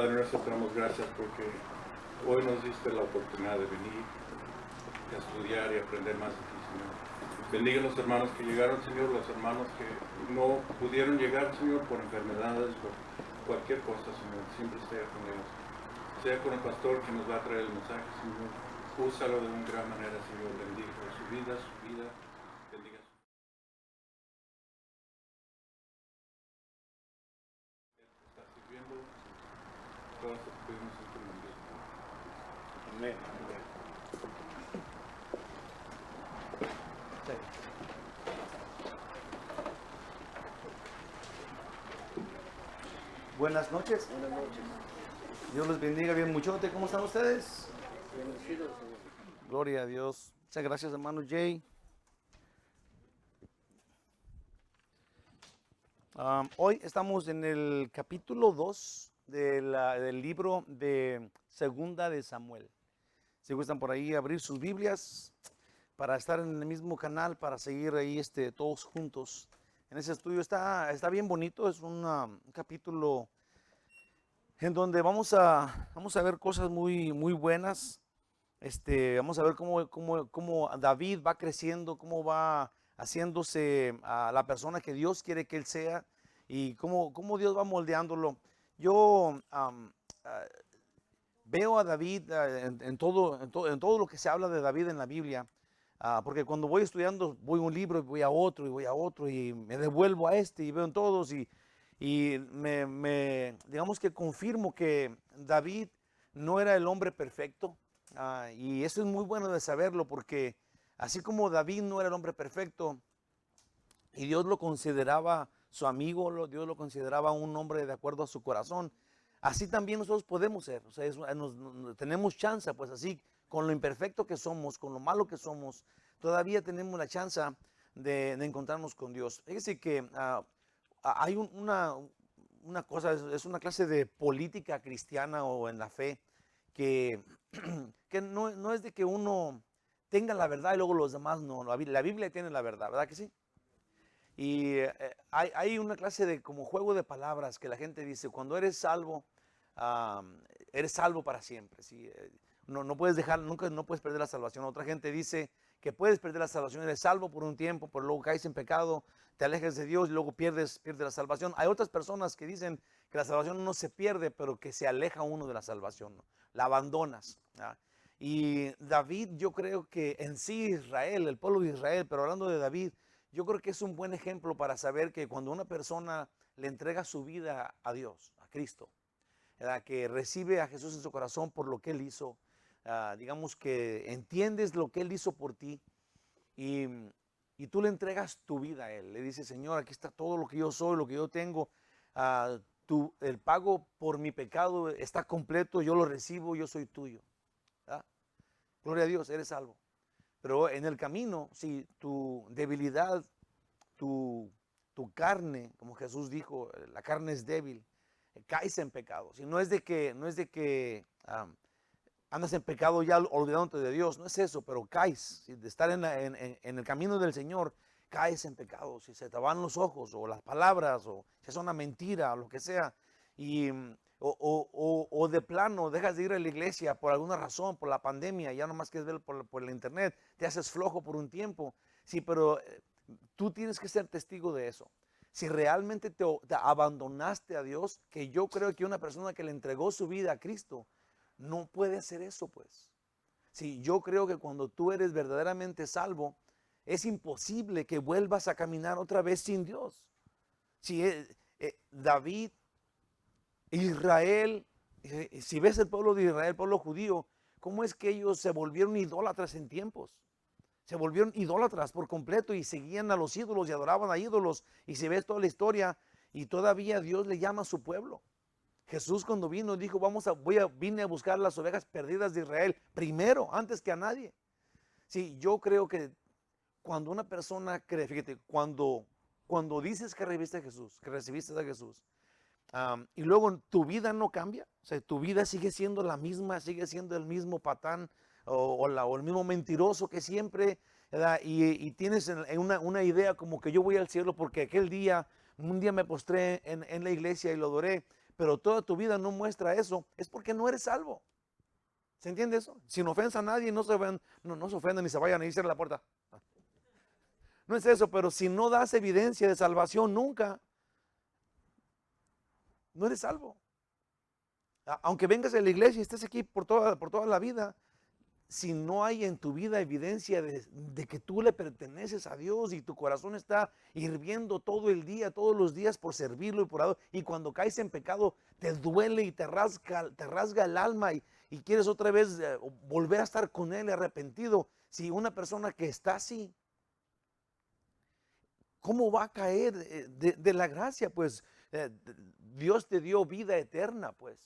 Padre nuestro, te damos gracias porque hoy nos diste la oportunidad de venir, de estudiar y aprender más de ti, Señor. Bendiga a los hermanos que llegaron, Señor, los hermanos que no pudieron llegar, Señor, por enfermedades, por cualquier cosa, Señor. Siempre sea con ellos. Sea con el pastor que nos va a traer el mensaje, Señor. Úsalo de una gran manera, Señor. Bendiga su vida, bendiga su está sirviendo. Todos te pedimos en tu nombre. Amén. Sí. Buenas noches. Buenas noches. Dios les bendiga bien muchote. ¿Cómo están ustedes? Bendecido, Señor. Gloria a Dios. Muchas gracias, hermano Jay. Hoy estamos en el capítulo 2 del libro de Segunda de Samuel. Si gustan por ahí abrir sus Biblias para estar en el mismo canal, para seguir ahí todos juntos. En ese estudio está bien bonito, es un capítulo en donde vamos a ver cosas muy buenas. Vamos a ver cómo David va creciendo, cómo va haciéndose a la persona que Dios quiere que él sea y cómo Dios va moldeándolo. Yo veo a David en todo lo que se habla de David en la Biblia, porque cuando voy estudiando voy a un libro y voy a otro y voy a otro y me devuelvo a y veo en todos y digamos que confirmo que David no era el hombre perfecto. Y eso es muy bueno de saberlo porque así como David no era el hombre perfecto y Dios lo consideraba su amigo, Dios lo consideraba un hombre de acuerdo a su corazón, así también nosotros podemos ser. O sea, tenemos chance, pues así, con lo imperfecto que somos, con lo malo que somos, todavía tenemos la chance de encontrarnos con Dios. Fíjese que hay una cosa, es una clase de política cristiana o en la fe que, que no es de que uno tenga la verdad y luego los demás no. La Biblia tiene la verdad, ¿verdad que sí? Y hay una clase de como juego de palabras que la gente dice, cuando eres salvo para siempre. ¿Sí? No puedes dejar, nunca no puedes perder la salvación. Otra gente dice que puedes perder la salvación, eres salvo por un tiempo, pero luego caes en pecado, te alejas de Dios y luego pierdes la salvación. Hay otras personas que dicen que la salvación no se pierde, pero que se aleja uno de la salvación, ¿no? La abandonas. Y David, yo creo que en sí Israel, el pueblo de Israel, pero hablando de David, yo creo que es un buen ejemplo para saber que cuando una persona le entrega su vida a Dios, a Cristo, ¿verdad? Que recibe a Jesús en su corazón por lo que Él hizo, digamos que entiendes lo que Él hizo por ti y, y tú le entregas tu vida a Él. Le dices, Señor, aquí está todo lo que yo soy, lo que yo tengo. El pago por mi pecado está completo, yo lo recibo, yo soy tuyo. ¿Verdad? Gloria a Dios, eres salvo. Pero en el camino, si tu debilidad, tu carne, como Jesús dijo, la carne es débil, caes en pecado. Si no es de que andas en pecado ya olvidándote de Dios, no es eso, pero caes. Si de estar en el camino del Señor, caes en pecado. Si se te van los ojos o las palabras o si es una mentira o lo que sea. Y, o de plano dejas de ir a la iglesia por alguna razón, por la pandemia, ya nomás quieres ver por el internet, te haces flojo por un tiempo. Sí, pero tú tienes que ser testigo de eso. Si realmente te abandonaste a Dios, que yo creo que una persona que le entregó su vida a Cristo no puede hacer eso, pues. Sí, yo creo que cuando tú eres verdaderamente salvo, es imposible que vuelvas a caminar otra vez sin Dios. Si David, Israel, si ves el pueblo de Israel, el pueblo judío, ¿cómo es que ellos se volvieron idólatras en tiempos? Se volvieron idólatras por completo y seguían a los ídolos y adoraban a ídolos. Y si ves toda la historia, y todavía Dios le llama a su pueblo. Jesús cuando vino dijo, vine a buscar las ovejas perdidas de Israel primero, antes que a nadie. Sí, yo creo que cuando una persona cree, fíjate, cuando dices que recibiste a Jesús, y luego tu vida no cambia, o sea, tu vida sigue siendo la misma, sigue siendo el mismo patán o el mismo mentiroso que siempre, ¿verdad? Y tienes una idea como que yo voy al cielo porque un día me postré en la iglesia y lo adoré, pero toda tu vida no muestra eso, es porque no eres salvo. ¿Se entiende eso? Sin ofensa a nadie, no se ofendan ni se vayan a irse a la puerta. No es eso, pero si no das evidencia de salvación nunca, no eres salvo. Aunque vengas a la iglesia y estés aquí por toda la vida, si no hay en tu vida evidencia de que tú le perteneces a Dios y tu corazón está hirviendo todo el día, todos los días por servirlo y cuando caes en pecado te duele y te rasga el alma y quieres otra vez volver a estar con Él arrepentido. Si una persona que está así, ¿cómo va a caer de la gracia? Pues Dios te dio vida eterna, pues.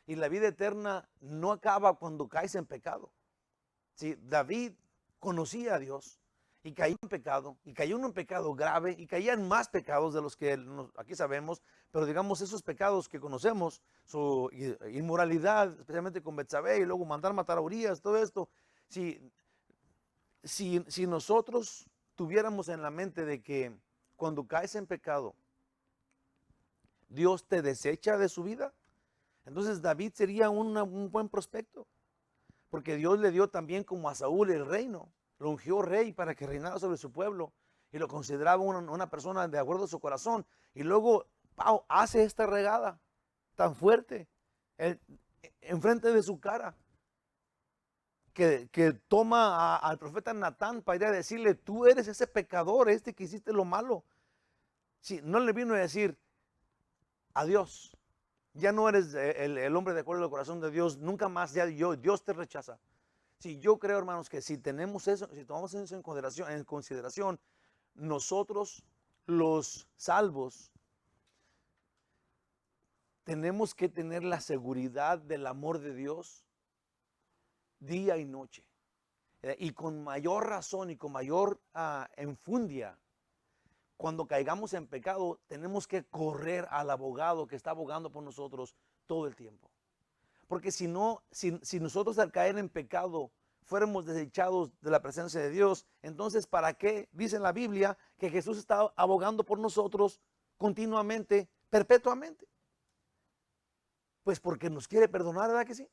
Y la vida eterna no acaba cuando caes en pecado. Sí, David conocía a Dios y cayó en pecado, y cayó en un pecado grave, y caían más pecados de los que aquí sabemos, pero digamos esos pecados que conocemos, su inmoralidad, especialmente con Betsabé, y luego mandar matar a Urías, todo esto. Si nosotros tuviéramos en la mente de que cuando caes en pecado, Dios te desecha de su vida, entonces David sería un buen prospecto. Porque Dios le dio también como a Saúl el reino, lo ungió rey para que reinara sobre su pueblo y lo consideraba una persona de acuerdo a su corazón. Y luego hace esta regada tan fuerte enfrente de su cara, que toma al profeta Natán para ir a decirle, tú eres ese pecador, que hiciste lo malo. Sí, no le vino a decir, adiós. Ya no eres el hombre de acuerdo al corazón de Dios, nunca más, Dios te rechaza. Sí, yo creo, hermanos, que si tenemos eso, si tomamos eso en consideración, nosotros los salvos tenemos que tener la seguridad del amor de Dios día y noche. Y con mayor razón y con mayor enfundia, cuando caigamos en pecado, tenemos que correr al abogado que está abogando por nosotros todo el tiempo. Porque si nosotros al caer en pecado fuéramos desechados de la presencia de Dios, entonces ¿para qué dice en la Biblia que Jesús está abogando por nosotros continuamente, perpetuamente? Pues porque nos quiere perdonar, ¿verdad que sí?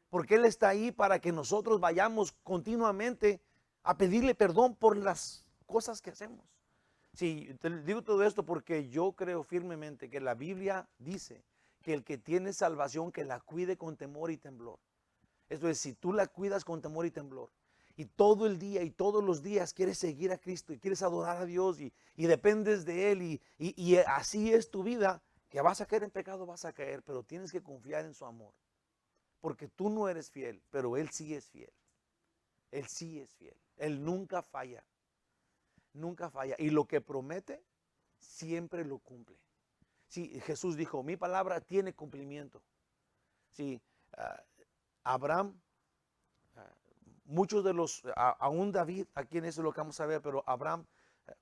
Porque Él está ahí para que nosotros vayamos continuamente a pedirle perdón por las cosas que hacemos. Sí, te digo todo esto porque yo creo firmemente que la Biblia dice que el que tiene salvación, que la cuide con temor y temblor. Esto es, si tú la cuidas con temor y temblor, y todo el día y todos los días quieres seguir a Cristo y quieres adorar a Dios y dependes de Él y así es tu vida, que vas a caer en pecado, vas a caer, pero tienes que confiar en su amor. Porque tú no eres fiel, pero Él sí es fiel. Él sí es fiel. Él nunca falla. Nunca falla. Y lo que promete, siempre lo cumple. Sí, Jesús dijo, mi palabra tiene cumplimiento. Sí, Abraham, muchos de los, aún David, aquí en eso lo que vamos a ver, pero Abraham,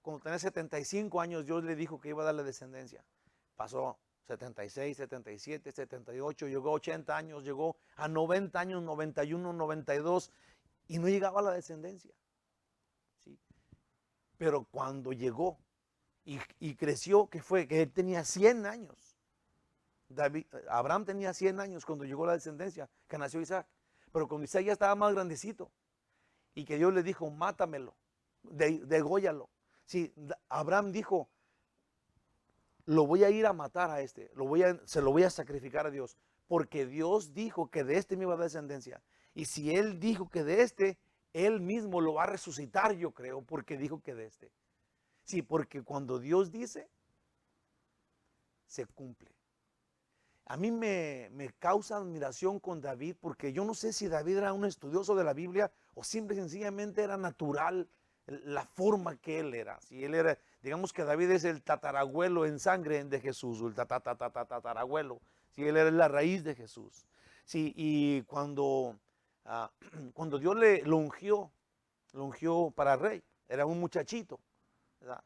cuando tenía 75 años, Dios le dijo que iba a darle descendencia. Pasó 76, 77, 78, llegó a 80 años, llegó a 90 años, 91, 92, y no llegaba a la descendencia. ¿Sí? Pero cuando llegó y creció, que él tenía 100 años. Abraham tenía 100 años cuando llegó la descendencia, que nació Isaac. Pero cuando Isaac ya estaba más grandecito y que Dios le dijo, mátamelo, dególlalo. Sí, Abraham dijo, lo voy a ir a matar a se lo voy a sacrificar a Dios, porque Dios dijo que de me iba a dar descendencia. Y si Él dijo que de Él mismo lo va a resucitar, yo creo, porque dijo que de Sí, porque cuando Dios dice, se cumple. A mí me causa admiración con David, porque yo no sé si David era un estudioso de la Biblia o simple y sencillamente era natural la forma que él era. Si él era, digamos que David es el tatarabuelo en sangre de Jesús, o el tatarabuelo. Si él era la raíz de Jesús. Sí, y cuando Dios lo ungió para rey, era un muchachito, ¿verdad?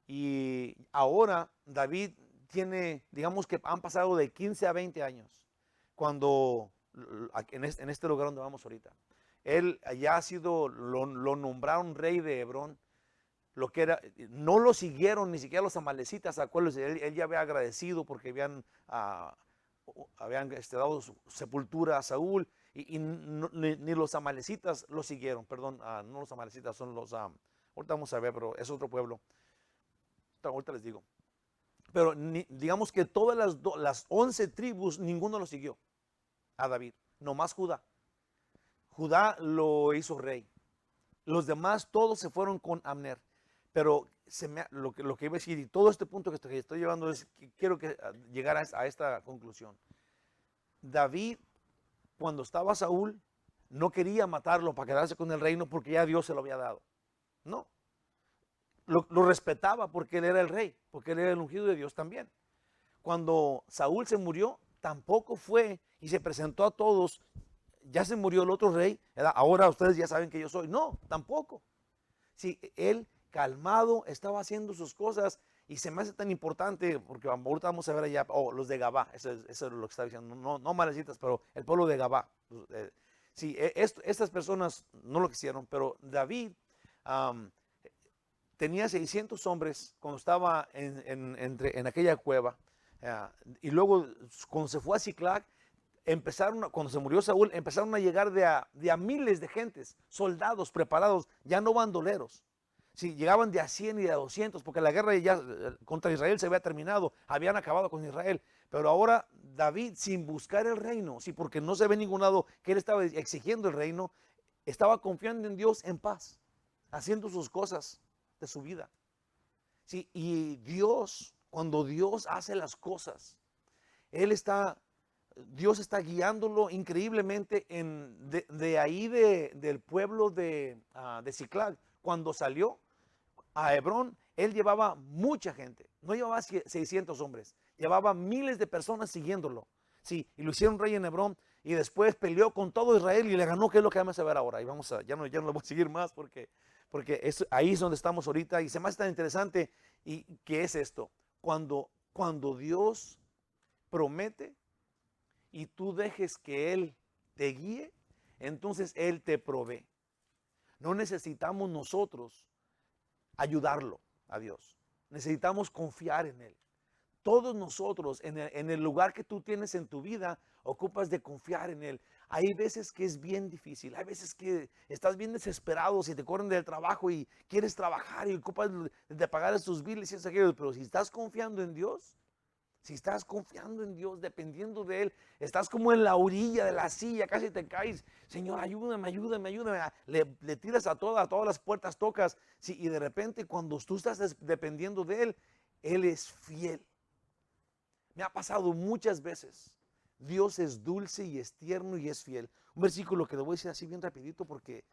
Y ahora David tiene, digamos que han pasado de 15 a 20 años, cuando en este lugar donde vamos ahorita. Él ya ha sido, lo nombraron rey de Hebrón, lo que era, no lo siguieron ni siquiera los amalecitas, acuérdense, él ya había agradecido porque habían dado su sepultura a Saúl, y ni los amalecitas lo siguieron, perdón, no los amalecitas, son los, ahorita vamos a ver, pero es otro pueblo, ahorita les digo. Pero digamos que todas las 11 tribus, ninguno lo siguió a David, nomás Judá. Judá lo hizo rey. Los demás todos se fueron con Abner. Pero lo que iba a decir, y todo este punto que estoy llevando es que quiero llegar a esta conclusión. David, cuando estaba Saúl, no quería matarlo para quedarse con el reino porque ya Dios se lo había dado. No. Lo respetaba porque él era el rey, porque él era el ungido de Dios también. Cuando Saúl se murió, tampoco fue y se presentó a todos. Ya se murió el otro rey, ¿verdad? Ahora ustedes ya saben que yo soy. No, tampoco. Sí, él calmado estaba haciendo sus cosas, y se me hace tan importante porque ahorita vamos a ver allá, los de Gabá, eso es lo que está diciendo, no malecitas, pero el pueblo de Gabá. Sí, estas personas no lo quisieron, pero David tenía 600 hombres cuando estaba en aquella cueva, y luego cuando se fue a Ziklag, cuando se murió Saúl, empezaron a llegar de a miles de gentes, soldados preparados, ya no bandoleros. Sí, llegaban de a 100 y de a 200, porque la guerra ya contra Israel se había terminado, habían acabado con Israel. Pero ahora David, sin buscar el reino, sí, porque no se ve en ningún lado que él estaba exigiendo el reino, estaba confiando en Dios en paz, haciendo sus cosas de su vida. Sí, y Dios, cuando Dios hace las cosas, Dios está guiándolo increíblemente de ahí del pueblo de Ziklag. Cuando salió a Hebrón, él llevaba mucha gente, no llevaba 600 hombres, llevaba miles de personas siguiéndolo. Sí, y lo hicieron rey en Hebrón, y después peleó con todo Israel y le ganó, que es lo que vamos a ver ahora. Y ya no lo voy a seguir más porque ahí es donde estamos ahorita, y se me hace tan interesante. ¿Y qué es esto? Cuando Dios promete y tú dejes que Él te guíe, entonces Él te provee. No necesitamos nosotros ayudarlo a Dios. Necesitamos confiar en Él. Todos nosotros, en el lugar que tú tienes en tu vida, ocupas de confiar en Él. Hay veces que es bien difícil, hay veces que estás bien desesperado, si te corren del trabajo y quieres trabajar y ocupas de pagar esos biles y eso, aquello, pero si estás confiando en Dios, dependiendo de Él, estás como en la orilla de la silla, casi te caes. Señor, ayúdame. Le tiras a todas las puertas, tocas. Sí, y de repente, cuando tú estás dependiendo de Él, Él es fiel. Me ha pasado muchas veces. Dios es dulce y es tierno y es fiel. Un versículo que le voy a decir así bien rapidito porque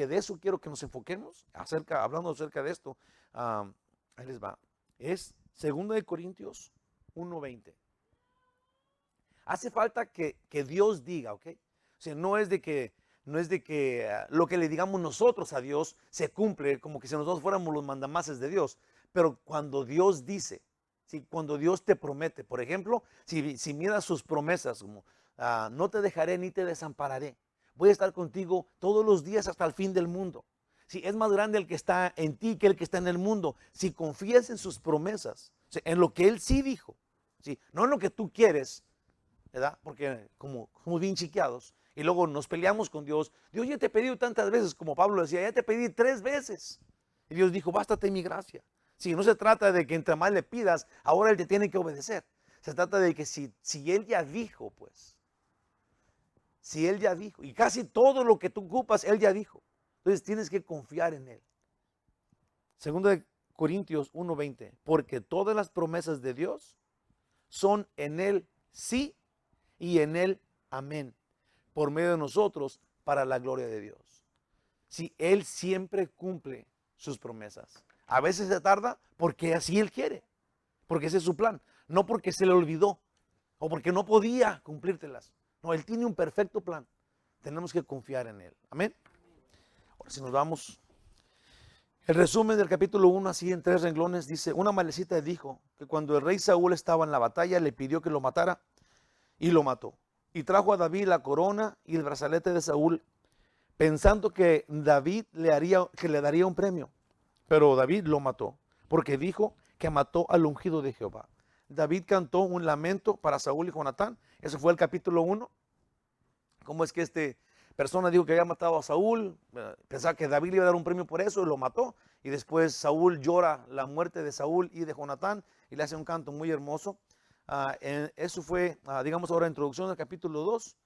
de eso quiero que nos enfoquemos, hablando acerca de esto. Ahí les va. Es 2 Corintios 1:20. Hace falta que Dios diga, ¿ok? O sea, no es de que lo que le digamos nosotros a Dios se cumple, como que si nosotros fuéramos los mandamases de Dios. Pero cuando Dios dice, ¿sí? Cuando Dios te promete, por ejemplo, si miras sus promesas, como no te dejaré ni te desampararé, voy a estar contigo todos los días hasta el fin del mundo. Si es más grande el que está en ti que el que está en el mundo. Si confías en sus promesas, o sea, en lo que Él sí dijo, ¿sí? No en lo que tú quieres, ¿verdad? Porque como somos bien chiqueados y luego nos peleamos con Dios. Dios, ya te he pedido tantas veces, como Pablo decía, ya te pedí 3 veces. Y Dios dijo, bástate mi gracia. Sí, no se trata de que entre más le pidas, ahora Él te tiene que obedecer. Se trata de que si Él ya dijo, pues, si Él ya dijo, y casi todo lo que tú ocupas, Él ya dijo. Entonces tienes que confiar en Él. 2 Corintios 1:20, porque todas las promesas de Dios son en Él sí y en Él amén, por medio de nosotros para la gloria de Dios. Si Él siempre cumple sus promesas. A veces se tarda porque así Él quiere, porque ese es su plan, no porque se le olvidó o porque no podía cumplírtelas. No, Él tiene un perfecto plan. Tenemos que confiar en Él. Amén. Ahora si nos vamos, el resumen del capítulo 1, así en 3 renglones, dice: una amalecita dijo que cuando el rey Saúl estaba en la batalla, le pidió que lo matara y lo mató. Y trajo a David la corona y el brazalete de Saúl, pensando que David le daría un premio. pero David lo mató, porque dijo que mató al ungido de Jehová. David cantó un lamento para Saúl y Jonatán. Eso fue el capítulo 1. ¿Cómo es que persona dijo que había matado a Saúl? Pensaba que David le iba a dar un premio por eso y lo mató. Y después Saúl llora la muerte de Saúl y de Jonatán y le hace un canto muy hermoso. Eso fue, digamos ahora, introducción del capítulo 2.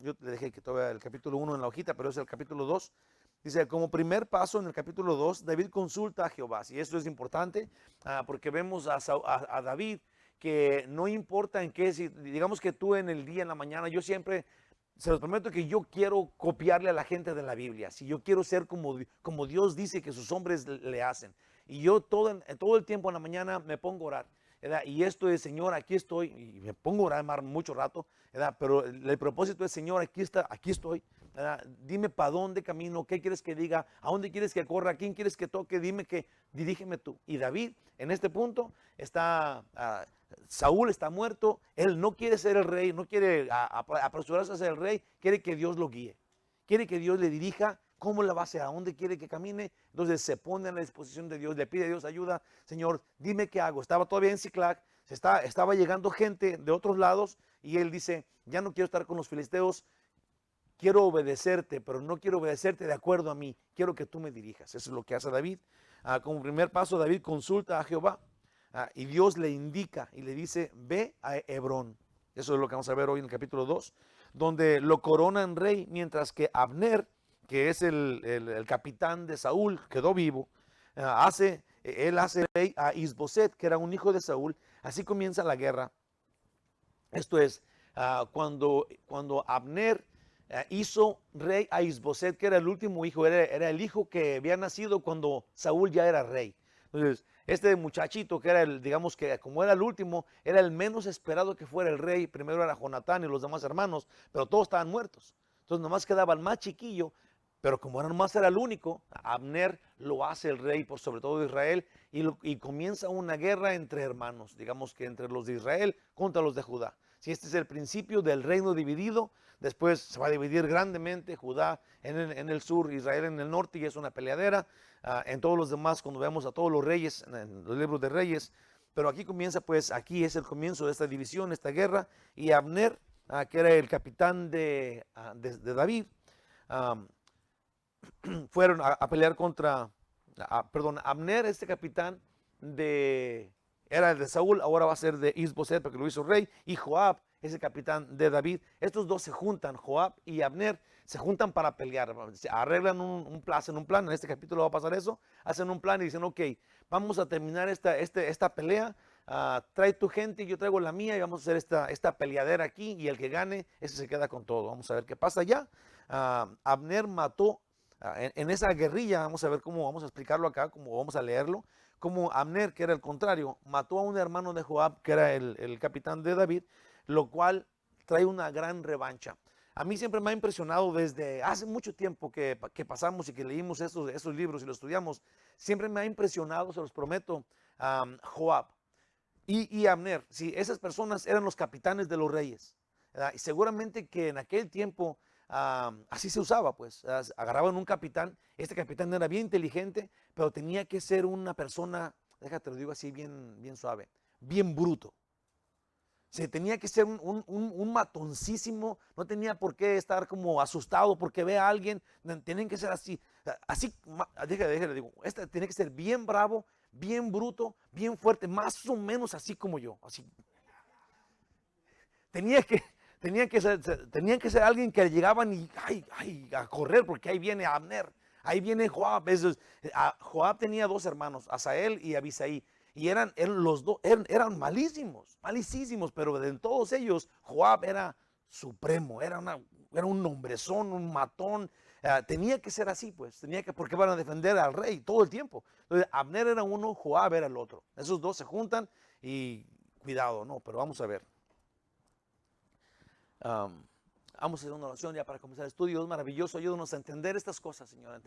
Yo le dejé que todavía el capítulo 1 en la hojita, pero es el capítulo 2. Dice, como primer paso en el capítulo 2, David consulta a Jehová. Y esto es importante porque vemos a David que no importa en qué, si, digamos que tú en el día, en la mañana, yo siempre, se los prometo que yo quiero copiarle a la gente de la Biblia. Si yo quiero ser como Dios dice que sus hombres le hacen. Y yo todo el tiempo en la mañana me pongo a orar, ¿verdad? Y esto es, Señor, aquí estoy. Y me pongo a orar mucho rato, ¿verdad? Pero el propósito es, Señor, aquí estoy. ¿Verdad? Dime para dónde camino, qué quieres que diga, a dónde quieres que corra, a quién quieres que toque, dime que dirígeme tú. Y David, en este punto, Saúl está muerto, él no quiere ser el rey, no quiere apresurarse a ser el rey, quiere que Dios lo guíe, quiere que Dios le dirija cómo la va a hacer, a dónde quiere que camine. Entonces se pone a la disposición de Dios, le pide a Dios ayuda. Señor, dime qué hago. Estaba todavía en Siclag, estaba llegando gente de otros lados y él dice, ya no quiero estar con los filisteos, quiero obedecerte, pero no quiero obedecerte de acuerdo a mí, quiero que tú me dirijas. Eso es lo que hace David. Como primer paso, David consulta a Jehová. Y Dios le indica y le dice, ve a Hebrón. Eso es lo que vamos a ver hoy en el capítulo 2, donde lo coronan rey, mientras que Abner, que es el capitán de Saúl, quedó vivo. Él hace rey a Isboset, que era un hijo de Saúl. Así comienza la guerra. Esto es, cuando Abner hizo rey a Isboset, que era el último hijo, era el hijo que había nacido cuando Saúl ya era rey. Entonces, este muchachito que era digamos que como era el último, era el menos esperado que fuera el rey. Primero era Jonatán y los demás hermanos, pero todos estaban muertos. Entonces nomás quedaba el más chiquillo, pero como nomás era el único, Abner lo hace el rey por sobre todo de Israel y comienza una guerra entre hermanos, digamos que entre los de Israel contra los de Judá. Si este es el principio del reino dividido, después se va a dividir grandemente Judá en el sur, Israel en el norte, y es una peleadera. En todos los demás, cuando vemos a todos los reyes, en los libros de reyes, pero aquí comienza, pues aquí es el comienzo de esta división, esta guerra, y Abner, que era el capitán de David, fueron a pelear contra, Abner, este capitán era el de Saúl, ahora va a ser de Isboset porque lo hizo rey, y Joab es el capitán de David. Estos dos se juntan, Joab y Abner, se juntan para pelear, arreglan un plan, en este capítulo va a pasar eso, hacen un plan y dicen, ok, vamos a terminar esta pelea, trae tu gente y yo traigo la mía y vamos a hacer esta peleadera aquí y el que gane, ese se queda con todo. Vamos a ver qué pasa ya. Abner mató en esa guerrilla, vamos a ver cómo vamos a explicarlo acá, cómo vamos a leerlo, como Abner, que era el contrario, mató a un hermano de Joab, que era el capitán de David, lo cual trae una gran revancha. A mí siempre me ha impresionado desde hace mucho tiempo que pasamos y que leímos esos libros y los estudiamos, siempre me ha impresionado, se los prometo, Joab y Abner. Sí, esas personas eran los capitanes de los reyes, ¿verdad? Y seguramente que en aquel tiempo así se usaba, pues agarraban un capitán, este capitán era bien inteligente, pero tenía que ser una persona, déjate lo digo así bien suave, bien bruto. Se tenía que ser un matoncísimo, no tenía por qué estar como asustado porque ve a alguien, tienen que ser así, déjale, digo, tiene que ser bien bravo, bien bruto, bien fuerte, más o menos así como yo, así. Tenían que ser alguien que llegaban y a correr porque ahí viene Abner, ahí viene Joab. Joab tenía dos hermanos, Asael y Abisaí. Y los dos eran malísimos, pero de todos ellos, Joab era supremo, era un hombrezón, un matón. Tenía que ser así, pues, porque van a defender al rey todo el tiempo. Entonces, Abner era uno, Joab era el otro. Esos dos se juntan y cuidado, no, pero vamos a ver. Vamos a hacer una oración ya para comenzar el estudio. Es maravilloso, ayúdanos a entender estas cosas, Señor,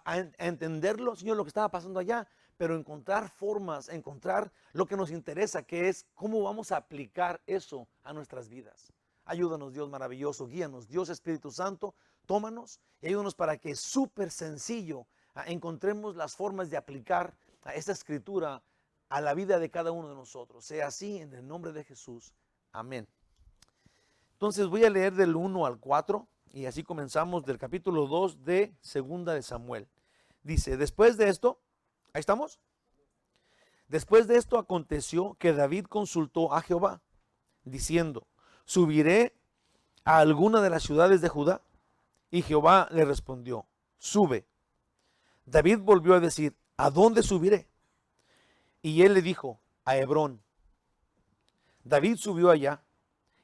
a entenderlo, Señor, lo que estaba pasando allá, pero encontrar formas, encontrar lo que nos interesa, que es cómo vamos a aplicar eso a nuestras vidas. Ayúdanos, Dios maravilloso, guíanos, Dios Espíritu Santo, tómanos y ayúdanos para que súper sencillo encontremos las formas de aplicar esta escritura a la vida de cada uno de nosotros. Sea así en el nombre de Jesús. Amén. Entonces voy a leer del 1 al 4 y así comenzamos del capítulo 2 de Segunda de Samuel. Dice, después de esto, ¿ahí estamos? Después de esto aconteció que David consultó a Jehová, diciendo, ¿subiré a alguna de las ciudades de Judá? Y Jehová le respondió, sube. David volvió a decir, ¿a dónde subiré? Y él le dijo, a Hebrón. David subió allá,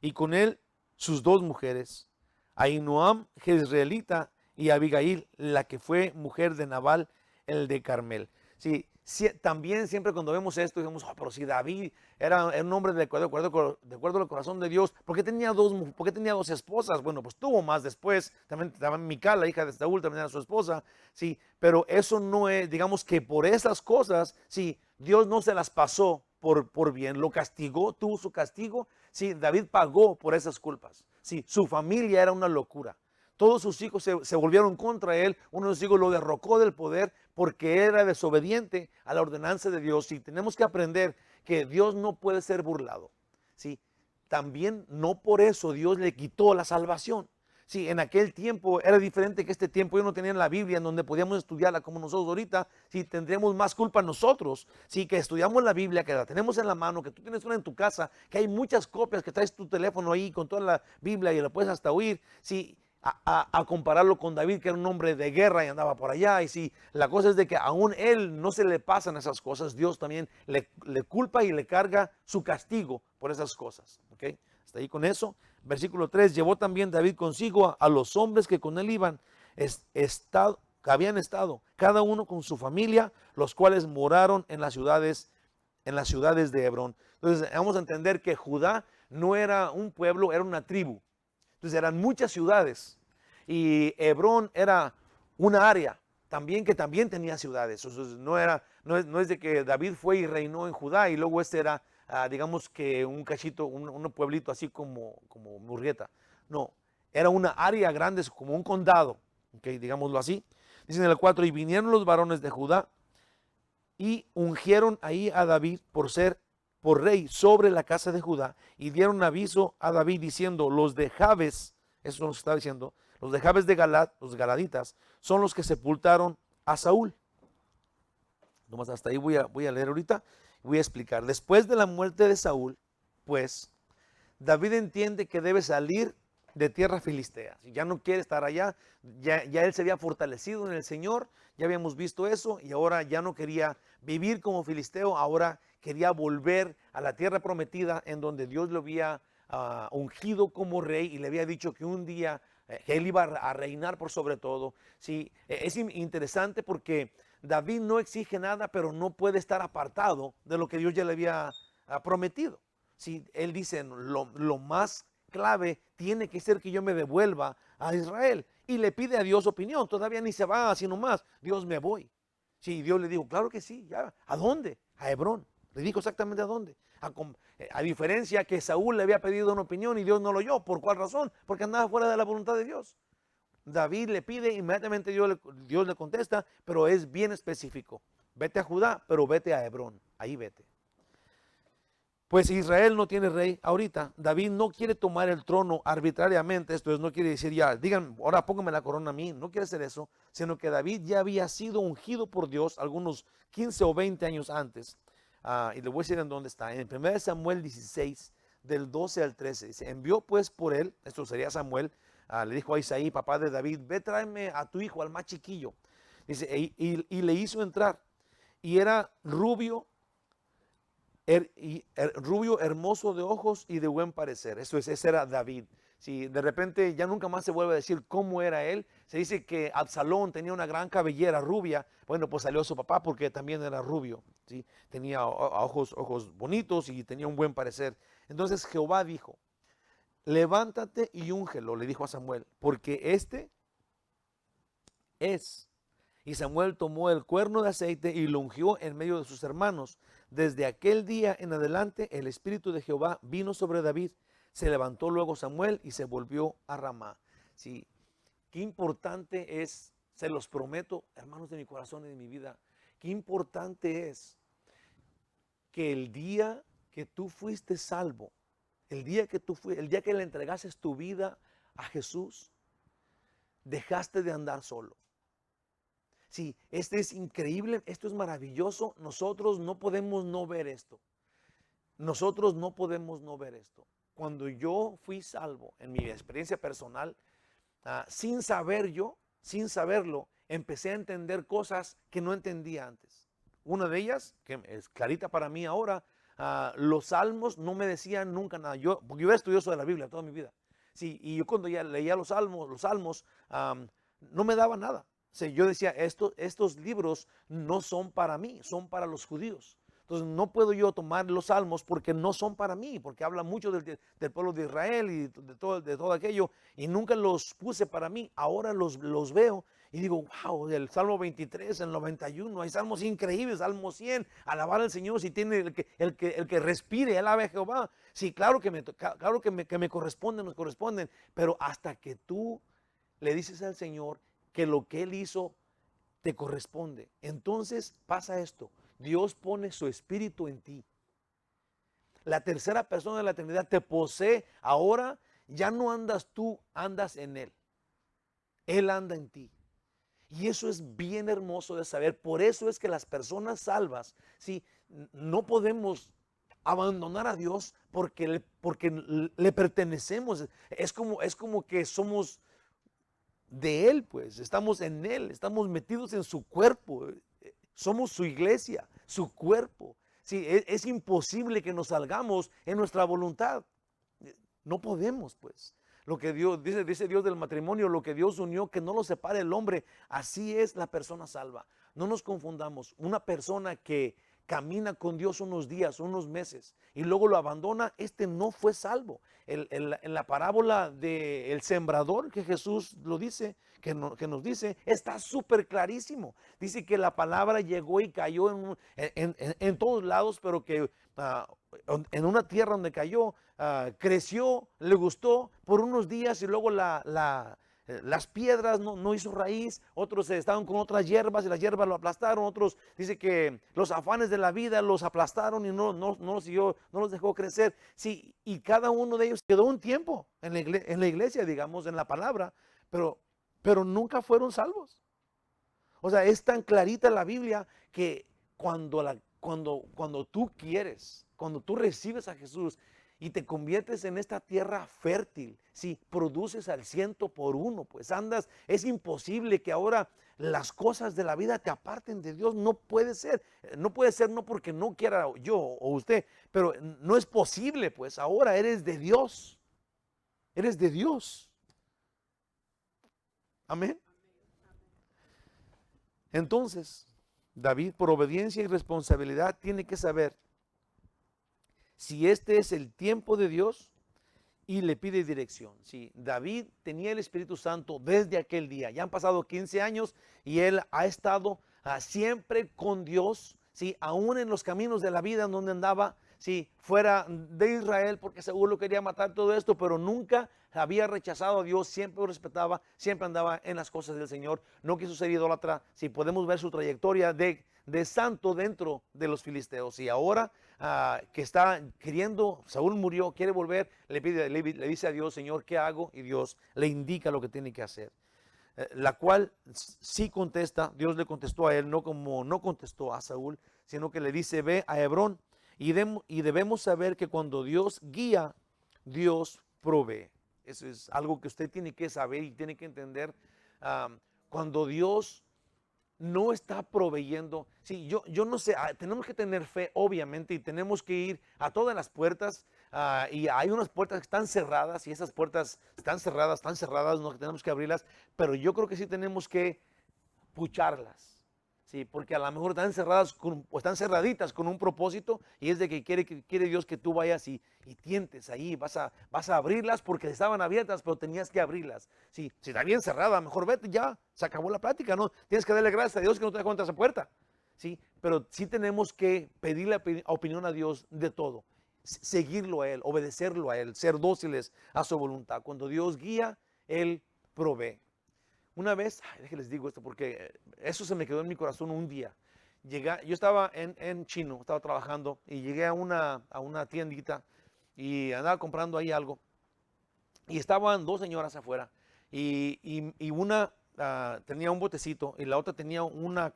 y con él sus dos mujeres, Ahinoam jezreelita y Abigail, la que fue mujer de Nabal, el de Carmel. Sí, también siempre cuando vemos esto, decimos, pero si David era un hombre de acuerdo al corazón de Dios, ¿por qué tenía dos esposas? Bueno, pues tuvo más después, también Mical, la hija de Saúl, también era su esposa, sí, pero eso no es, digamos que por esas cosas, sí, Dios no se las pasó por bien, lo castigó, tuvo su castigo, sí, David pagó por esas culpas, sí, su familia era una locura. Todos sus hijos se volvieron contra él. Uno de sus hijos lo derrocó del poder porque era desobediente a la ordenanza de Dios. Y tenemos que aprender que Dios no puede ser burlado. ¿Sí? También no por eso Dios le quitó la salvación. Sí, en aquel tiempo era diferente que este tiempo. Ellos no tenían la Biblia en donde podíamos estudiarla como nosotros ahorita. Sí, tendríamos más culpa nosotros. Sí, que estudiamos la Biblia, que la tenemos en la mano, que tú tienes una en tu casa, que hay muchas copias, que traes tu teléfono ahí con toda la Biblia y la puedes hasta oír. Sí, a compararlo con David, que era un hombre de guerra y andaba por allá. Y si la cosa es de que aún él no se le pasan esas cosas, Dios también le culpa y le carga su castigo por esas cosas. ¿Okay? Hasta ahí con eso. Versículo 3, llevó también David consigo a los hombres que con él iban, que habían estado, cada uno con su familia, los cuales moraron en las ciudades de Hebrón. Entonces vamos a entender que Judá no era un pueblo, era una tribu. Entonces eran muchas ciudades y Hebrón era una área también que también tenía ciudades. Entonces no es de que David fue y reinó en Judá y luego era, digamos que un cachito, un pueblito así como Murrieta. No, era una área grande como un condado, okay, digámoslo así. Dice en el 4, y vinieron los varones de Judá y ungieron ahí a David por rey sobre la casa de Judá, y dieron aviso a David diciendo, los de Jabes, eso es lo que está diciendo, los de Jabes de Galad, los galaditas, son los que sepultaron a Saúl. Nomás hasta ahí voy a leer ahorita, voy a explicar. Después de la muerte de Saúl, pues, David entiende que debe salir de tierra filistea. Ya no quiere estar allá, ya él se había fortalecido en el Señor, ya habíamos visto eso, y ahora ya no quería vivir como filisteo, ahora quería volver a la tierra prometida en donde Dios lo había ungido como rey y le había dicho que un día que él iba a reinar por sobre todo. Sí, es interesante porque David no exige nada, pero no puede estar apartado de lo que Dios ya le había prometido. Sí, él dice, lo más clave tiene que ser que yo me devuelva a Israel. Y le pide a Dios opinión, todavía ni se va así nomás, Dios, me voy. Sí, Dios le dijo, claro que sí, ya. ¿A dónde? A Hebrón. Le dijo exactamente a dónde. A diferencia que Saúl le había pedido una opinión y Dios no lo oyó. ¿Por cuál razón? Porque andaba fuera de la voluntad de Dios. David le pide, inmediatamente Dios le contesta, pero es bien específico. Vete a Judá, pero vete a Hebrón. Ahí vete. Pues Israel no tiene rey ahorita. David no quiere tomar el trono arbitrariamente. Esto es, no quiere decir ya, digan, ahora póngame la corona a mí. No quiere hacer eso, sino que David ya había sido ungido por Dios algunos 15 o 20 años antes. Y le voy a decir en dónde está. En 1 Samuel 16, del 12 al 13. Dice, envió pues por él, esto sería Samuel, le dijo a Isaí, papá de David, ve tráeme a tu hijo, al más chiquillo. Dice, y le hizo entrar. Y era rubio, rubio, hermoso de ojos y de buen parecer. Ese era David. Si de repente ya nunca más se vuelve a decir cómo era él, se dice que Absalón tenía una gran cabellera rubia. Bueno, pues salió su papá porque también era rubio, ¿sí? Tenía ojos bonitos y tenía un buen parecer. Entonces Jehová dijo, levántate y úngelo, le dijo a Samuel, porque este es. Y Samuel tomó el cuerno de aceite y lo ungió en medio de sus hermanos. Desde aquel día en adelante el espíritu de Jehová vino sobre David. Se levantó luego Samuel y se volvió a Ramá. Sí, qué importante es se los prometo, hermanos de mi corazón y de mi vida, qué importante es que el día que tú fuiste salvo, el día que le entregaste tu vida a Jesús, dejaste de andar solo. Sí, este es increíble, esto es maravilloso. Nosotros no podemos no ver esto. Nosotros no podemos no ver esto. Cuando yo fui salvo, en mi experiencia personal, sin saberlo, empecé a entender cosas que no entendía antes. Una de ellas, que es clarita para mí ahora, los salmos no me decían nunca nada. Porque yo he estudiado eso de la Biblia toda mi vida. Sí, y yo cuando ya leía los salmos, no me daba nada. Sí, yo decía, estos libros no son para mí, son para los judíos. Entonces no puedo yo tomar los salmos porque no son para mí, porque habla mucho del pueblo de Israel y de todo aquello, y nunca los puse para mí. Ahora los veo y digo, wow, el Salmo 23, el 91, hay salmos increíbles, Salmo 100, alabar al Señor si tiene el que respire, alabe a Jehová. Sí, claro que me corresponden, nos corresponden, pero hasta que tú le dices al Señor que lo que Él hizo te corresponde, entonces pasa esto. Dios pone su espíritu en ti. La tercera persona de la Trinidad te posee. Ahora ya no andas tú, andas en Él. Él anda en ti. Y eso es bien hermoso de saber. Por eso es que las personas salvas, sí, no podemos abandonar a Dios porque le pertenecemos. Es como que somos de Él, pues. Estamos en Él, estamos metidos en su cuerpo. Somos su iglesia, su cuerpo. Sí, es imposible que nos salgamos en nuestra voluntad. No podemos, pues. Lo que Dios dice Dios del matrimonio, lo que Dios unió, que no lo separe el hombre. Así es la persona salva. No nos confundamos. Una persona que camina con Dios unos días, unos meses, y luego lo abandona, este no fue salvo. En la parábola del sembrador, que Jesús lo dice, que nos dice, está súper clarísimo. Dice que la palabra llegó y cayó en todos lados, pero que en una tierra donde cayó, creció, le gustó por unos días y luego las piedras no hizo raíz. Otros estaban con otras hierbas y las hierbas lo aplastaron. Otros dice que los afanes de la vida los aplastaron y no los dejó crecer. Sí, y cada uno de ellos quedó un tiempo en la iglesia, digamos, en la palabra, pero nunca fueron salvos. O sea, es tan clarita la Biblia que cuando tú quieres, cuando tú recibes a Jesús y te conviertes en esta tierra fértil, si produces al 100 por 1, pues andas, es imposible que ahora las cosas de la vida te aparten de Dios. No puede ser no porque no quiera yo o usted, pero no es posible, pues ahora eres de Dios, eres de Dios. Amén. Entonces, David, por obediencia y responsabilidad, tiene que saber si este es el tiempo de Dios y le pide dirección. Sí, David tenía el Espíritu Santo desde aquel día. Ya han pasado 15 años y él ha estado siempre con Dios, sí, aún en los caminos de la vida en donde andaba, sí, fuera de Israel, porque seguro lo quería matar todo esto, pero nunca había rechazado a Dios, siempre lo respetaba, siempre andaba en las cosas del Señor, no quiso ser idólatra. Si podemos ver su trayectoria de santo dentro de los filisteos, y ahora que está queriendo, Saúl murió, quiere volver, le dice a Dios, Señor, ¿qué hago? Y Dios le indica lo que tiene que hacer. La cual sí contesta, Dios le contestó a él, no como no contestó a Saúl, sino que le dice, ve a Hebrón, y debemos saber que cuando Dios guía, Dios provee. Eso es algo que usted tiene que saber y tiene que entender. Cuando Dios no está proveyendo, sí, yo no sé, tenemos que tener fe, obviamente, y tenemos que ir a todas las puertas, y hay unas puertas que están cerradas, y esas puertas están cerradas, no tenemos que abrirlas, pero yo creo que sí tenemos que pucharlas. Sí, porque a lo mejor están cerradas o están cerraditas con un propósito, y es de que quiere Dios que tú vayas y tientes ahí, vas a abrirlas porque estaban abiertas, pero tenías que abrirlas. Sí, si está bien cerrada, mejor vete ya, se acabó la plática, ¿no? Tienes que darle gracias a Dios que no te da contra esa puerta. Sí, pero sí tenemos que pedirle opinión a Dios de todo, seguirlo a Él, obedecerlo a Él, ser dóciles a su voluntad. Cuando Dios guía, Él provee. Una vez, déjenles digo esto porque eso se me quedó en mi corazón un día. Yo estaba en Chino, estaba trabajando y llegué a una tiendita y andaba comprando ahí algo. Y estaban dos señoras afuera y una tenía un botecito y la otra tenía una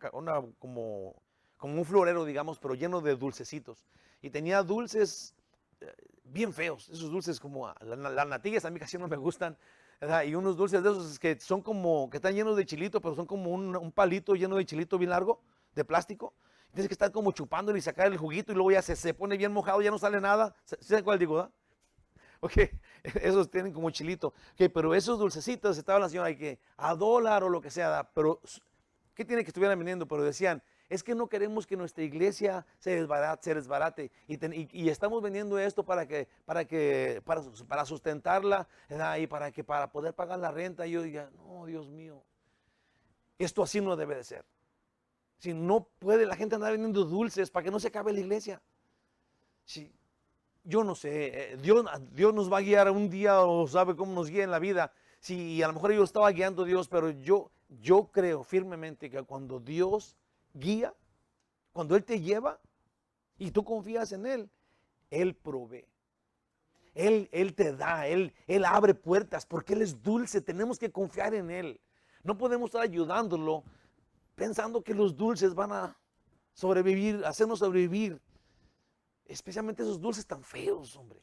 como un florero, digamos, pero lleno de dulcecitos. Y tenía dulces bien feos, esos dulces como las natillas a mí casi no me gustan, ¿verdad? Y unos dulces de esos que son como, que están llenos de chilito, pero son como un palito lleno de chilito bien largo, de plástico. Tienes que estar como chupándole y sacar el juguito y luego ya se pone bien mojado, ya no sale nada. ¿Saben cuál digo, verdad? Ok, esos tienen como chilito. Ok, pero esos dulcecitos estaban la señora que a $1 o lo que sea, ¿da? Pero ¿qué tiene que estuvieran vendiendo? Pero decían, es que no queremos que nuestra iglesia se desbarate y estamos vendiendo esto para sustentarla, ¿verdad? Y para poder pagar la renta. Y yo diga, no, Dios mío, esto así no debe de ser. Si no puede la gente andar vendiendo dulces para que no se acabe la iglesia. Sí. Yo no sé, Dios nos va a guiar un día o sabe cómo nos guía en la vida. Sí, a lo mejor yo estaba guiando a Dios, pero yo creo firmemente que cuando Dios guía, cuando Él te lleva y tú confías en Él provee. Él te da, Él abre puertas porque Él es dulce, tenemos que confiar en Él. No podemos estar ayudándolo pensando que los dulces van a sobrevivir, hacernos sobrevivir. Especialmente esos dulces tan feos, hombre.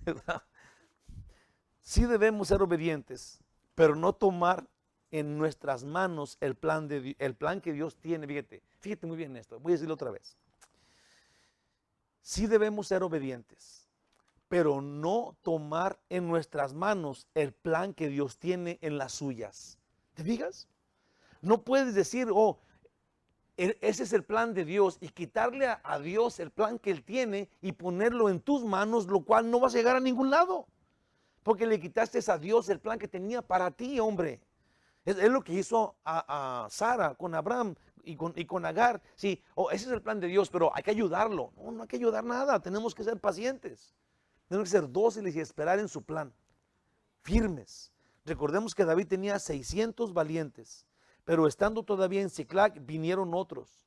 ¿Verdad? Sí debemos ser obedientes, pero no tomar en nuestras manos el plan que Dios tiene. Fíjate muy bien esto, voy a decirlo otra vez. Sí debemos ser obedientes, pero no tomar en nuestras manos el plan que Dios tiene en las suyas. ¿Te fijas? No puedes decir, oh, ese es el plan de Dios y quitarle a Dios el plan que Él tiene y ponerlo en tus manos, lo cual no vas a llegar a ningún lado. Porque le quitaste a Dios el plan que tenía para ti, hombre. Es lo que hizo a Sara con Abraham y con Agar. Sí, ese es el plan de Dios, pero hay que ayudarlo. No hay que ayudar nada, tenemos que ser pacientes. Tenemos que ser dóciles y esperar en su plan. Firmes. Recordemos que David tenía 600 valientes. Pero estando todavía en Siclag vinieron otros.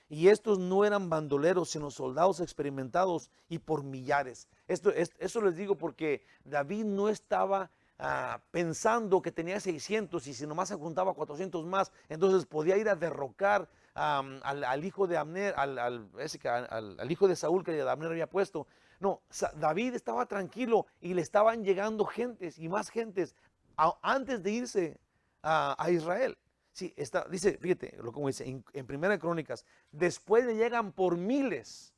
Y estos no eran bandoleros, sino soldados experimentados y por millares. Eso les digo porque David no estaba pensando que tenía 600 y si nomás se juntaba 400 más, entonces podía ir a derrocar al hijo de Abner, al hijo de Saúl que Abner había puesto. No, David estaba tranquilo y le estaban llegando gentes y más gentes antes de irse a Israel. Sí, dice, fíjate, como dice en Primera Crónicas, después le llegan por miles,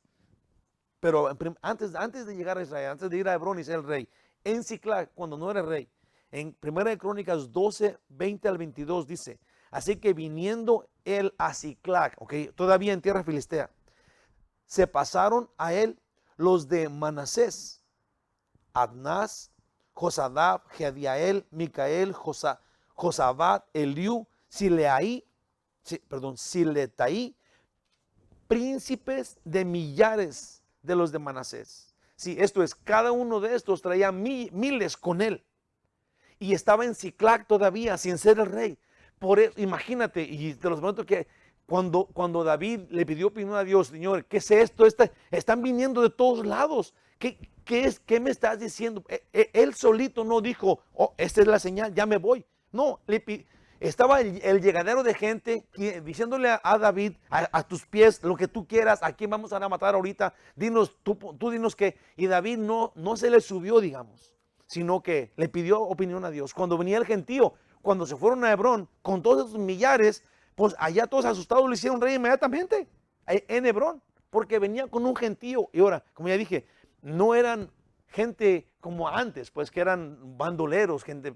pero antes de llegar a Israel, antes de ir a Hebrón y ser el rey, en Siclag, cuando no era rey, en Primera Crónicas 12, 20 al 22 dice, así que viniendo él a Siclag, todavía en tierra filistea, se pasaron a él los de Manasés, Adnás, Josadab, Jediael, Micael, Josabad, Eliú, Siletaí, príncipes de millares de los de Manasés. Sí, esto es, cada uno de estos traía miles con él. Y estaba en Siclag todavía, sin ser el rey. Por eso, imagínate, y te los prometo que cuando David le pidió opinión a Dios, Señor, ¿qué es esto? Están viniendo de todos lados. ¿Qué me estás diciendo? Él solito no dijo, oh, esta es la señal, ya me voy. No, estaba el llegadero de gente diciéndole a David, a tus pies, lo que tú quieras, a quién vamos a matar ahorita, dinos, tú dinos qué. Y David no se le subió, digamos, sino que le pidió opinión a Dios. Cuando venía el gentío, cuando se fueron a Hebrón, con todos esos millares, pues allá todos asustados lo hicieron rey inmediatamente, en Hebrón, porque venía con un gentío. Y ahora, como ya dije, no eran gente como antes, pues que eran bandoleros, gente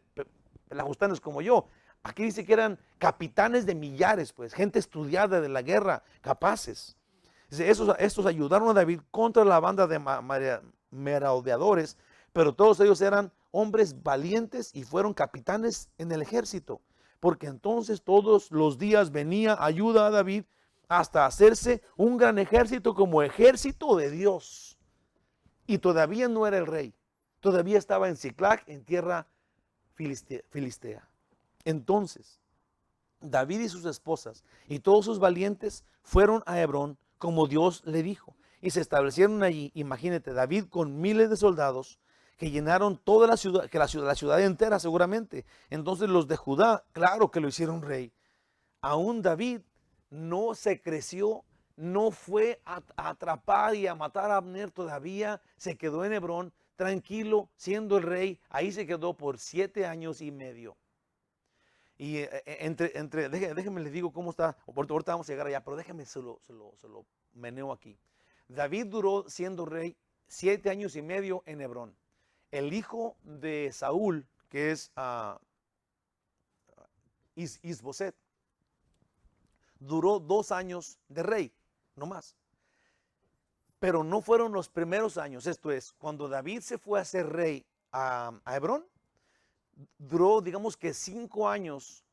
pelajustanes como yo. Aquí dice que eran capitanes de millares, pues, gente estudiada de la guerra, capaces. Dice, estos ayudaron a David contra la banda de merodeadores, pero todos ellos eran hombres valientes y fueron capitanes en el ejército, porque entonces todos los días venía ayuda a David hasta hacerse un gran ejército como ejército de Dios. Y todavía no era el rey, todavía estaba en Siclag, en tierra Filistea. Entonces David y sus esposas y todos sus valientes fueron a Hebrón como Dios le dijo, y se establecieron allí. Imagínate, David con miles de soldados que llenaron toda la ciudad, que la ciudad entera seguramente. Entonces los de Judá, claro que lo hicieron rey. Aún David no se creció, no fue a atrapar y a matar a Abner, todavía se quedó en Hebrón tranquilo siendo el rey. Ahí se quedó por 7 años y medio. Y déjenme les digo cómo está. Ahorita vamos a llegar allá, pero déjenme se lo meneo aquí. David duró siendo rey 7 años y medio en Hebrón. El hijo de Saúl, que es Isboset, duró 2 años de rey, no más. Pero no fueron los primeros años. Esto es, cuando David se fue a ser rey a Hebrón, duró, digamos que 5 años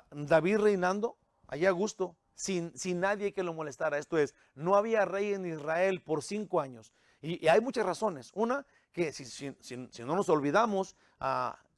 David reinando allá a gusto, sin nadie que lo molestara. Esto es, no había rey en Israel por 5 años. Y hay muchas razones. Una, que si no nos olvidamos,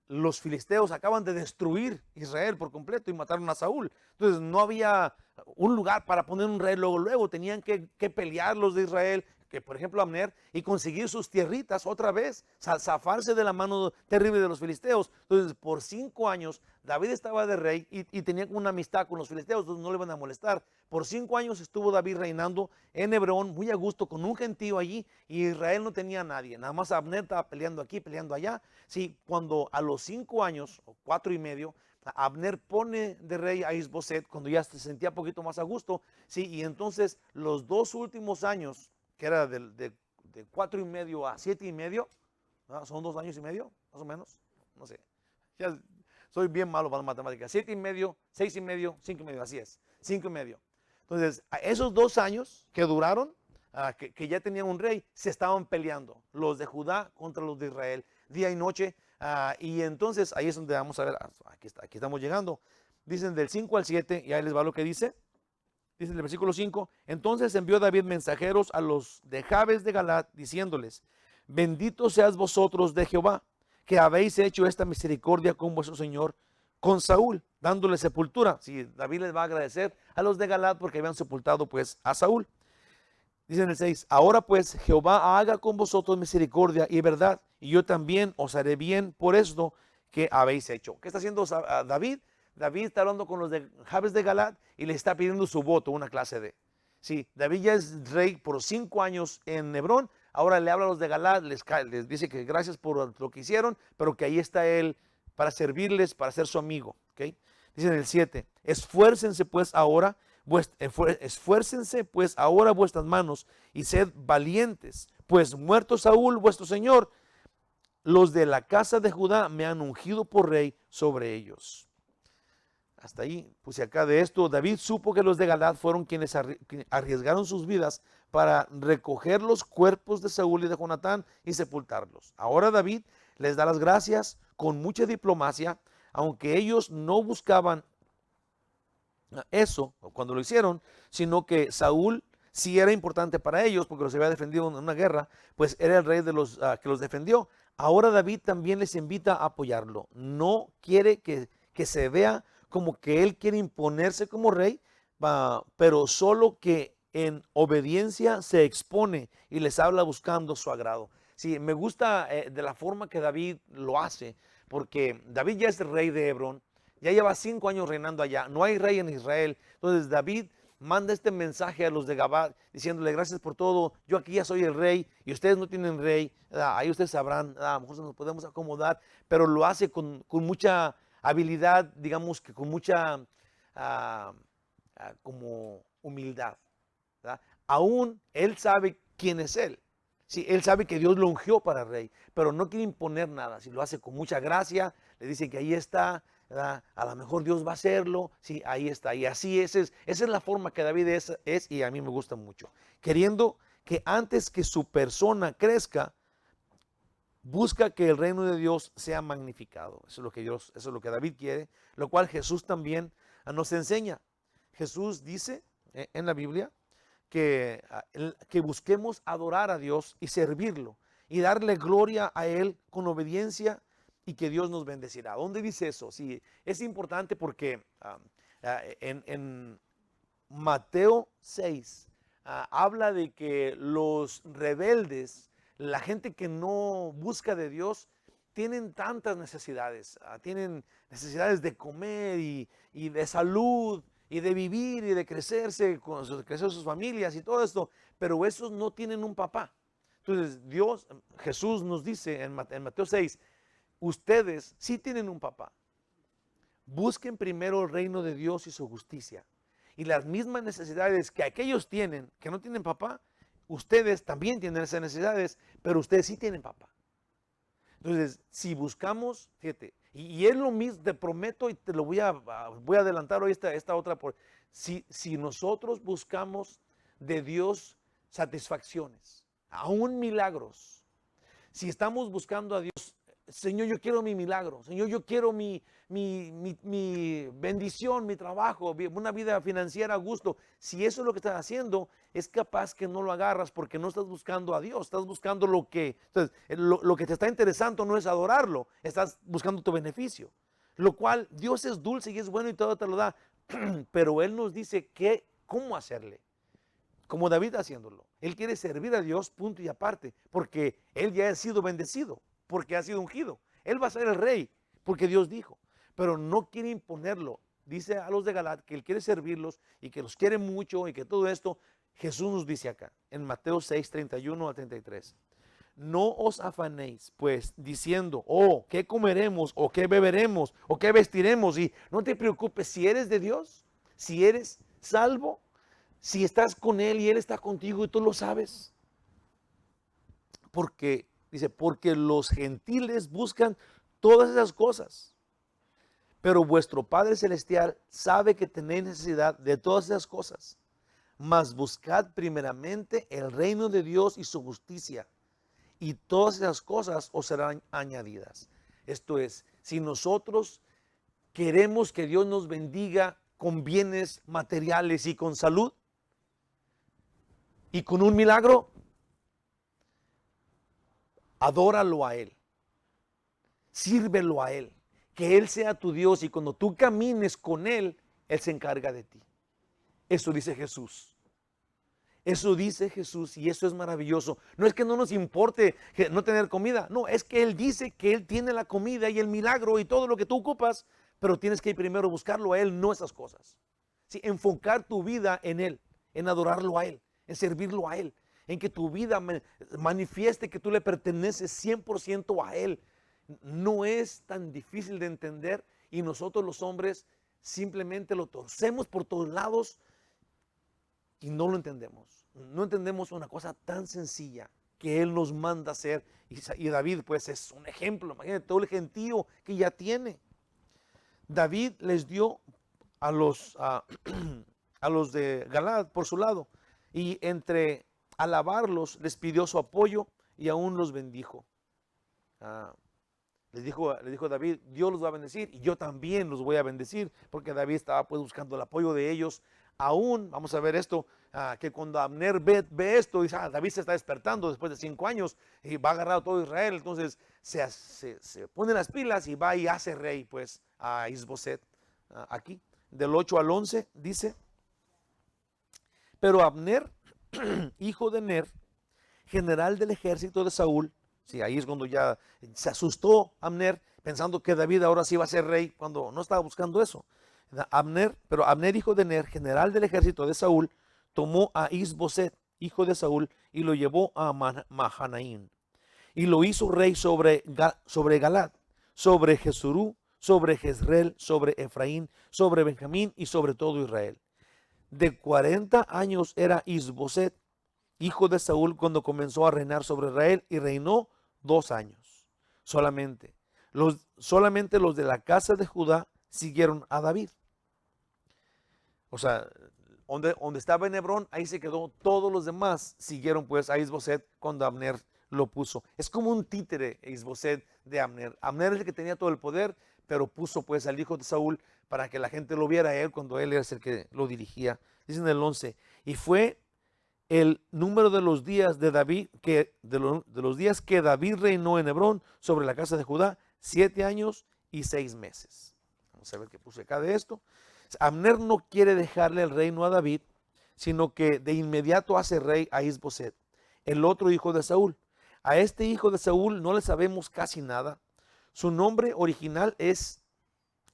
los filisteos acaban de destruir Israel por completo y mataron a Saúl. Entonces no había un lugar para poner un rey. Luego tenían que pelear los de Israel, que por ejemplo Abner, y conseguir sus tierritas otra vez, zafarse de la mano terrible de los filisteos. Entonces por 5 años David estaba de rey y tenía una amistad con los filisteos, entonces no le iban a molestar. Por 5 años estuvo David reinando en Hebrón, muy a gusto, con un gentío allí, y Israel no tenía a nadie. Nada más Abner estaba peleando aquí, peleando allá. Sí, cuando a los 5 años, o 4 y medio, Abner pone de rey a Isboset, cuando ya se sentía un poquito más a gusto, sí, y entonces los 2 últimos años, que era de 4 y medio a 7 y medio, ¿no? Son 2 años y medio, más o menos, no sé, ya soy bien malo para la matemática, 7 y medio, 6 y medio, 5 y medio, así es, 5 y medio. Entonces, a esos 2 años que duraron, que ya tenían un rey, se estaban peleando, los de Judá contra los de Israel, día y noche, y entonces ahí es donde vamos a ver, aquí estamos llegando, dicen del 5 al 7, y ahí les va lo que dice. Dice en el versículo 5, entonces envió David mensajeros a los de Jabes de Galaad, diciéndoles, benditos seas vosotros de Jehová, que habéis hecho esta misericordia con vuestro Señor, con Saúl, dándole sepultura. Sí, David les va a agradecer a los de Galaad porque habían sepultado pues a Saúl. Dice en el 6, ahora pues Jehová haga con vosotros misericordia y verdad, y yo también os haré bien por esto que habéis hecho. ¿Qué está haciendo David? David está hablando con los de Jabes de Galaad y le está pidiendo su voto, una clase de. Sí, David ya es rey por 5 años en Hebrón, ahora le habla a los de Galaad, les dice que gracias por lo que hicieron, pero que ahí está él para servirles, para ser su amigo. ¿Okay? Dice en el 7, esfuércense pues ahora vuestras manos y sed valientes, pues muerto Saúl vuestro señor, los de la casa de Judá me han ungido por rey sobre ellos. Hasta ahí puse acá de esto. David supo que los de Galaad fueron quienes arriesgaron sus vidas para recoger los cuerpos de Saúl y de Jonatán y sepultarlos. Ahora David les da las gracias con mucha diplomacia, aunque ellos no buscaban eso cuando lo hicieron, sino que Saúl sí era importante para ellos porque los había defendido en una guerra, pues era el rey de los que los defendió. Ahora David también les invita a apoyarlo. No quiere que se vea como que él quiere imponerse como rey, pero solo que en obediencia se expone y les habla buscando su agrado. Sí, me gusta de la forma que David lo hace, porque David ya es el rey de Hebrón, ya lleva 5 años reinando allá, no hay rey en Israel. Entonces David manda este mensaje a los de Gabad diciéndole gracias por todo, yo aquí ya soy el rey y ustedes no tienen rey, ahí ustedes sabrán, a lo mejor nos podemos acomodar, pero lo hace con mucha habilidad, digamos que con mucha como humildad, ¿verdad? Aún él sabe quién es él. Sí, él sabe que Dios lo ungió para rey, pero no quiere imponer nada. Si lo hace con mucha gracia, le dice que ahí está, ¿verdad? A lo mejor Dios va a hacerlo. Sí, ahí está. Y así esa es la forma que David es, y a mí me gusta mucho. Queriendo que antes que su persona crezca, busca que el reino de Dios sea magnificado. Eso es lo que David quiere, lo cual Jesús también nos enseña. Jesús dice en la Biblia que busquemos adorar a Dios y servirlo y darle gloria a Él con obediencia y que Dios nos bendecirá. ¿Dónde dice eso? Sí, es importante porque en Mateo 6 habla de que los rebeldes, la gente que no busca de Dios, tienen tantas necesidades. Tienen necesidades de comer y de salud y de vivir y de crecerse, crecer sus familias y todo esto, pero esos no tienen un papá. Entonces Jesús nos dice en Mateo 6, ustedes sí tienen un papá. Busquen primero el reino de Dios y su justicia. Y las mismas necesidades que aquellos tienen, que no tienen papá, ustedes también tienen esas necesidades, pero ustedes sí tienen papá. Entonces, si buscamos, fíjate, y es lo mismo, te prometo, y te lo voy a adelantar hoy esta otra, si nosotros buscamos de Dios satisfacciones, aún milagros, si estamos buscando a Dios, Señor, yo quiero mi milagro, Señor, yo quiero mi bendición, mi trabajo, una vida financiera a gusto. Si eso es lo que estás haciendo, es capaz que no lo agarras porque no estás buscando a Dios, estás buscando entonces, lo que te está interesando no es adorarlo, estás buscando tu beneficio. Lo cual Dios es dulce y es bueno y todo te lo da, pero Él nos dice cómo hacerle. Como David haciéndolo. Él quiere servir a Dios, punto y aparte, porque él ya ha sido bendecido, porque ha sido ungido. Él va a ser el rey, porque Dios dijo, pero no quiere imponerlo. Dice a los de Galat que él quiere servirlos y que los quiere mucho y que todo esto, Jesús nos dice acá, en Mateo 6, 31 a 33. No os afanéis, pues, diciendo, ¿qué comeremos? ¿O qué beberemos? ¿O qué vestiremos? Y no te preocupes, si eres de Dios, si eres salvo, si estás con Él y Él está contigo y tú lo sabes. Porque los gentiles buscan todas esas cosas. Pero vuestro Padre Celestial sabe que tenéis necesidad de todas esas cosas. Mas buscad primeramente el reino de Dios y su justicia. Y todas esas cosas os serán añadidas. Esto es, si nosotros queremos que Dios nos bendiga con bienes materiales y con salud, y con un milagro, adóralo a Él, sírvelo a Él, que Él sea tu Dios y cuando tú camines con Él, Él se encarga de ti. Eso dice Jesús. Eso dice Jesús y eso es maravilloso. No es que no nos importe no tener comida, no, es que Él dice que Él tiene la comida y el milagro y todo lo que tú ocupas, pero tienes que ir primero a buscarlo a Él, no esas cosas. Sí, enfocar tu vida en Él, en adorarlo a Él, en servirlo a Él, en que tu vida manifieste que tú le perteneces 100% a Él. No es tan difícil de entender y nosotros los hombres simplemente lo torcemos por todos lados y no lo entendemos. No entendemos una cosa tan sencilla que Él nos manda hacer y David pues es un ejemplo. Imagínate todo el gentío que ya tiene. David les dio a los de Galaad por su lado y entre alabarlos les pidió su apoyo y aún los bendijo. Le dijo David, Dios los va a bendecir y yo también los voy a bendecir, porque David estaba pues buscando el apoyo de ellos. Aún, vamos a ver esto, que cuando Abner ve esto, dice, David se está despertando después de 5 años y va a agarrar a todo Israel, entonces se pone las pilas y va y hace rey pues a Isboset. Aquí, del 8 al 11, dice, pero Abner, hijo de Ner, general del ejército de Saúl, sí, ahí es cuando ya se asustó Abner, pensando que David ahora sí iba a ser rey, cuando no estaba buscando eso. Pero Abner, hijo de Ner, general del ejército de Saúl, tomó a Isboset, hijo de Saúl, y lo llevó a Mahanaim. Y lo hizo rey sobre Galad, sobre Jesurú, sobre Jezreel, sobre Efraín, sobre Benjamín y sobre todo Israel. De 40 años era Isboset, hijo de Saúl, cuando comenzó a reinar sobre Israel y reinó 2 años. Solamente los de la casa de Judá siguieron a David. O sea, donde estaba en Hebrón, ahí se quedó. Todos los demás siguieron pues a Isboset cuando Abner lo puso. Es como un títere Isboset de Abner. Abner es el que tenía todo el poder, pero puso pues al hijo de Saúl para que la gente lo viera a él cuando él era el que lo dirigía. Dice en el 11, y fue el número de los días de David, de los días que David reinó en Hebrón sobre la casa de Judá, 7 años y 6 meses. Vamos a ver qué puse acá de esto. Abner no quiere dejarle el reino a David, sino que de inmediato hace rey a Isboset, el otro hijo de Saúl. A este hijo de Saúl no le sabemos casi nada. Su nombre original es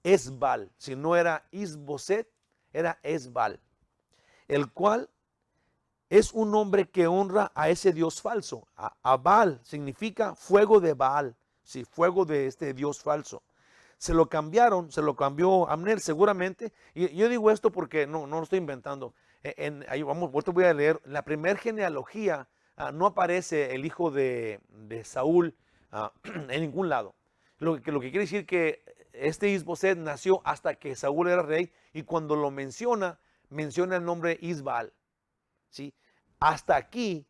Esbal. Si no era Isboset, era Esbal, el cual es un nombre que honra a ese dios falso. A Baal significa fuego de Baal, sí, fuego de este dios falso. Se lo cambió Abner seguramente. Y yo digo esto porque no lo estoy inventando. Ahí vamos, te voy a leer. La primera genealogía no aparece el hijo de Saúl en ningún lado. Lo que quiere decir que este Isboset nació hasta que Saúl era rey, y cuando lo menciona el nombre Isbaal. ¿Sí? Hasta aquí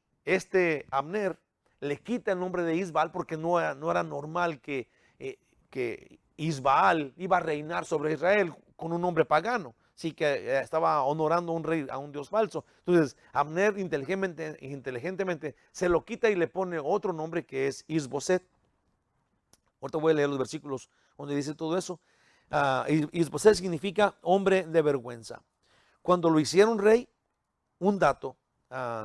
Abner le quita el nombre de Isbaal porque no era normal que Isbaal iba a reinar sobre Israel con un nombre pagano. Sí, que estaba honorando a un rey, a un dios falso. Entonces Abner inteligentemente se lo quita y le pone otro nombre que es Isboset. Ahorita voy a leer los versículos donde dice todo eso. Isboset significa hombre de vergüenza. Cuando lo hicieron rey, un dato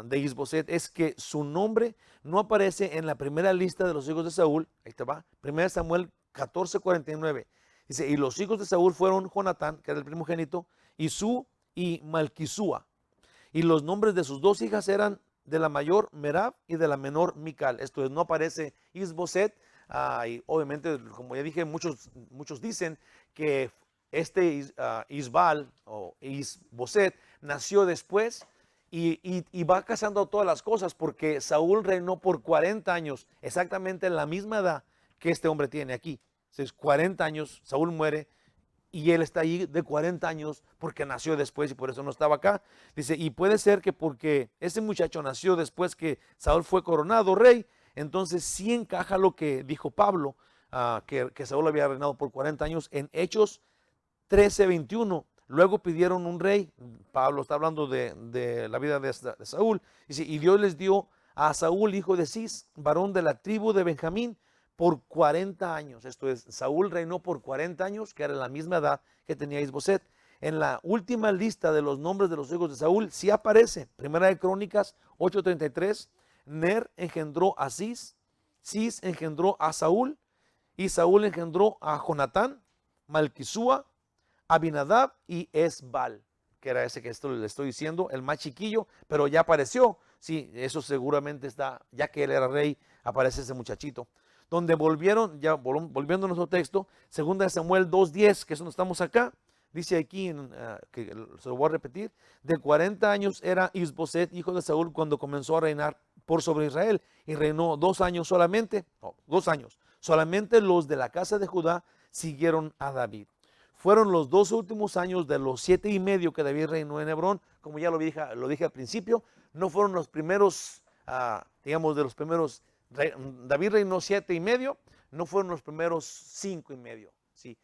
de Isboset es que su nombre no aparece en la primera lista de los hijos de Saúl. Ahí te va, 1 Samuel 14:49. Dice, y los hijos de Saúl fueron Jonatán, que era el primogénito, Isú y Malquisúa. Y los nombres de sus dos hijas eran de la mayor Merab y de la menor Mical. Esto es, no aparece Isboset. Y obviamente, como ya dije, muchos dicen que Isbaal o Isboset nació después y va casando todas las cosas, porque Saúl reinó por 40 años, exactamente la misma edad que este hombre tiene aquí. Entonces, 40 años, Saúl muere y él está ahí de 40 años porque nació después y por eso no estaba acá. Dice, y puede ser que porque ese muchacho nació después que Saúl fue coronado rey, entonces sí encaja lo que dijo Pablo, que Saúl había reinado por 40 años en Hechos 13:21. Luego pidieron un rey. Pablo está hablando de la vida de Saúl. Dice, y Dios les dio a Saúl, hijo de Cis, varón de la tribu de Benjamín, por 40 años. Esto es, Saúl reinó por 40 años, que era la misma edad que tenía Isboset. En la última lista de los nombres de los hijos de Saúl sí aparece, Primera de Crónicas 8:33, Ner engendró a Cis, Cis engendró a Saúl, y Saúl engendró a Jonatán, Malquisúa, Abinadab y Esbal, que era ese que le estoy diciendo, el más chiquillo, pero ya apareció. Sí, eso seguramente está, ya que él era rey, aparece ese muchachito. Donde volvieron, ya volviendo a nuestro texto, 2 Samuel 2:10, que es donde estamos acá, dice aquí, que se lo voy a repetir, de 40 años era Isboset, hijo de Saúl, cuando comenzó a reinar por sobre Israel, y reinó 2 años solamente, 2 años. Solamente los de la casa de Judá siguieron a David. Fueron los 2 últimos años de los 7 y medio que David reinó en Hebrón. Como ya lo dije al principio, no fueron los primeros, digamos, de los primeros. David reinó 7 y medio, no fueron los primeros 5 y medio. ¿Sí?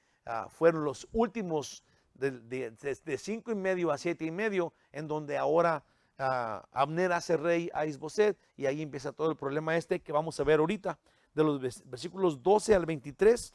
Fueron los últimos de 5 y medio a 7 y medio, en donde ahora Abner hace rey a Isboset, y ahí empieza todo el problema que vamos a ver ahorita. De los versículos 12 al 23,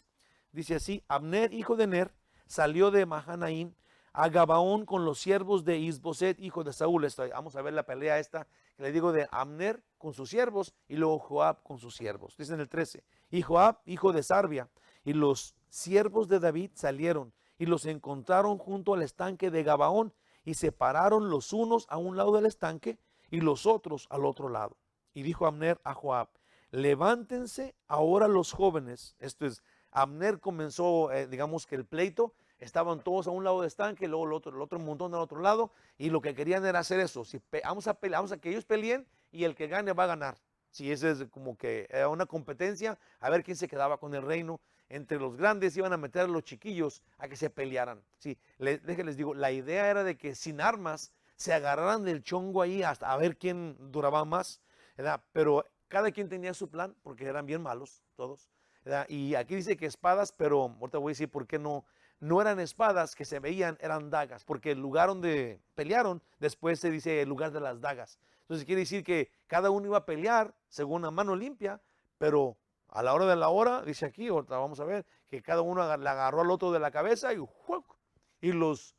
dice así: Abner, hijo de Ner, salió de Mahanaim a Gabaón con los siervos de Isboset, hijo de Saúl. Vamos a ver la pelea que le digo, de Abner con sus siervos y luego Joab con sus siervos. Dice en el 13, y Joab, hijo de Sarvia, y los siervos de David salieron y los encontraron junto al estanque de Gabaón, y se pararon los unos a un lado del estanque y los otros al otro lado. Y dijo Abner a Joab: levántense ahora los jóvenes. Esto es, Abner comenzó, digamos que el pleito. Estaban todos a un lado del estanque, luego el otro montón al otro lado, y lo que querían era hacer eso. Vamos a que ellos peleen y el que gane va a ganar. Si ese es como que era una competencia, a ver quién se quedaba con el reino. Entre los grandes iban a meter a los chiquillos a que se pelearan. Sí, les digo, la idea era de que sin armas se agarraran del chongo ahí hasta a ver quién duraba más, ¿verdad? Pero cada quien tenía su plan, porque eran bien malos todos, ¿verdad? Y aquí dice que espadas, pero ahorita voy a decir por qué no eran espadas que se veían, eran dagas, porque el lugar donde pelearon después se dice el lugar de las dagas. Entonces quiere decir que cada uno iba a pelear según a mano limpia, pero a la hora de la hora, dice aquí, ahorita vamos a ver, que cada uno le agarró al otro de la cabeza y los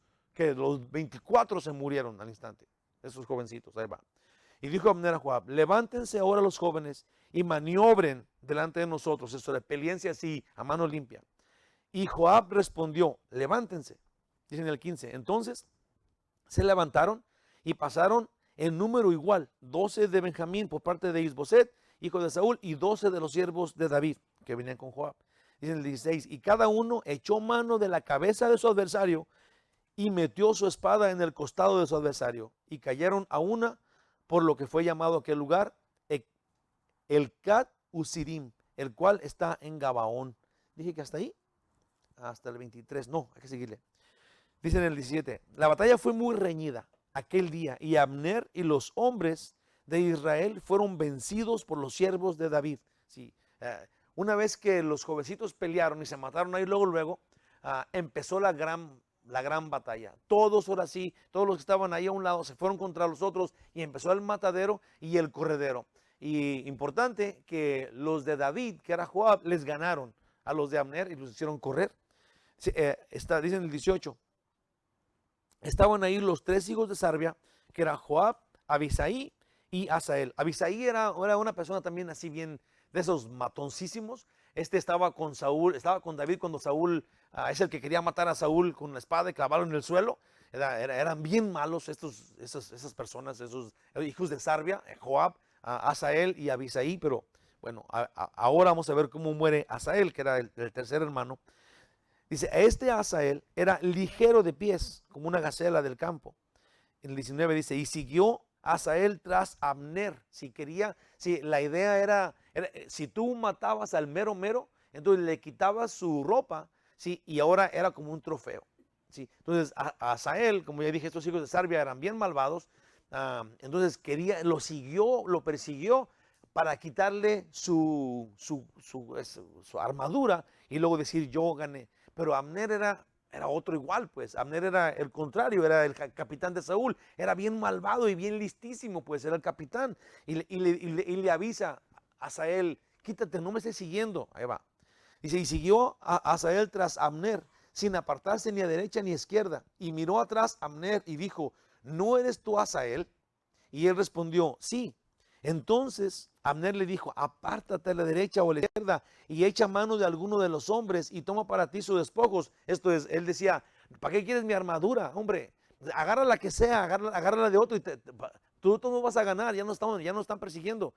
24 se murieron al instante, esos jovencitos, ahí va. Y dijo Abner a Joab, levántense ahora los jóvenes y maniobren delante de nosotros, eso de peleense así, a mano limpia. Y Joab respondió, levántense, dice en el 15, entonces se levantaron y pasaron en número igual, 12 de Benjamín por parte de Isboset, hijo de Saúl, y 12 de los siervos de David, que venían con Joab. Dice en el 16, y cada uno echó mano de la cabeza de su adversario y metió su espada en el costado de su adversario, y cayeron a una, por lo que fue llamado aquel lugar el Cat Usirim, el cual está en Gabaón. Dije que hasta ahí, hasta el 23, no, hay que seguirle. Dice en el 17, la batalla fue muy reñida aquel día, y Abner y los hombres de Israel fueron vencidos por los siervos de David. Sí, una vez que los jovencitos pelearon y se mataron ahí luego, empezó la gran batalla. Todos ahora sí, todos los que estaban ahí a un lado se fueron contra los otros y empezó el matadero y el corredero. Y importante que los de David, que era Joab, les ganaron a los de Abner y los hicieron correr. Sí, dice en el 18, estaban ahí los 3 hijos de Sarbia, que era Joab, Abisaí y Asael. Abisaí era una persona también así bien, de esos matoncísimos. Estaba con Saúl, estaba con David cuando Saúl, es el que quería matar a Saúl con la espada y clavarlo en el suelo. Eran bien malos esas personas, esos hijos de Sarbia, Joab, Asael y Abisaí. Pero bueno, ahora vamos a ver cómo muere Asael, que era el tercer hermano. Dice, Asael era ligero de pies, como una gacela del campo. En el 19 dice, y siguió Asael tras Abner. La idea era, si tú matabas al mero, entonces le quitabas su ropa, ¿sí? Y ahora era como un trofeo, ¿sí? Entonces Asael, como ya dije, estos hijos de Sarbia eran bien malvados, entonces lo persiguió para quitarle su armadura y luego decir, yo gané. Pero Abner era otro igual, pues. Abner era el contrario, era el capitán de Saúl. Era bien malvado y bien listísimo, pues. Era el capitán. Y le avisa a Asael, quítate, no me estés siguiendo. Ahí va. Dice, y siguió a Asael tras Abner, sin apartarse ni a derecha ni a izquierda. Y miró atrás Abner y dijo, ¿no eres tú Asael? Y él respondió, sí. Entonces Abner le dijo, apártate a la derecha o a la izquierda y echa mano de alguno de los hombres y toma para ti sus despojos. Esto es, él decía, ¿para qué quieres mi armadura? Hombre, agarra la que sea, agárrala de otro y tú no vas a ganar, ya no están persiguiendo.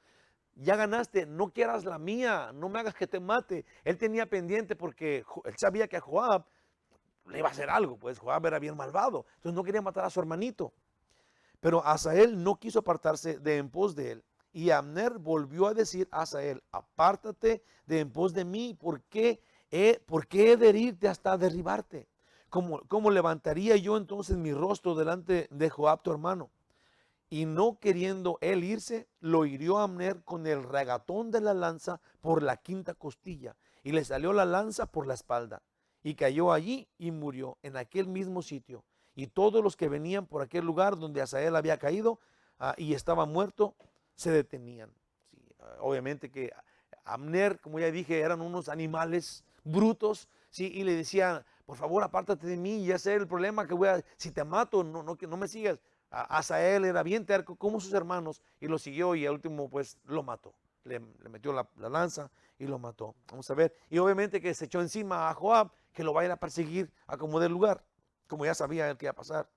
Ya ganaste, no quieras la mía, no me hagas que te mate. Él tenía pendiente porque él sabía que a Joab le iba a hacer algo, pues Joab era bien malvado, entonces no quería matar a su hermanito. Pero Asael no quiso apartarse de en pos de él. Y Abner volvió a decir a Asael, apártate de en pos de mí, ¿por qué he de herirte hasta derribarte? ¿Cómo levantaría yo entonces mi rostro delante de Joab tu hermano? Y no queriendo él irse, lo hirió a Abner con el regatón de la lanza por la quinta costilla, y le salió la lanza por la espalda, y cayó allí y murió en aquel mismo sitio. Y todos los que venían por aquel lugar donde Asael había caído y estaba muerto, se detenían. Sí, obviamente que Abner, como ya dije, eran unos animales brutos, ¿sí? Y le decían, por favor, apártate de mí, ya sé el problema que si te mato, no me sigas. Asael era bien terco como sus hermanos y lo siguió y al último pues lo mató. Le metió la lanza y lo mató. Vamos a ver. Y obviamente que se echó encima a Joab, que lo va a ir a perseguir a como del lugar, como ya sabía el que iba a pasar.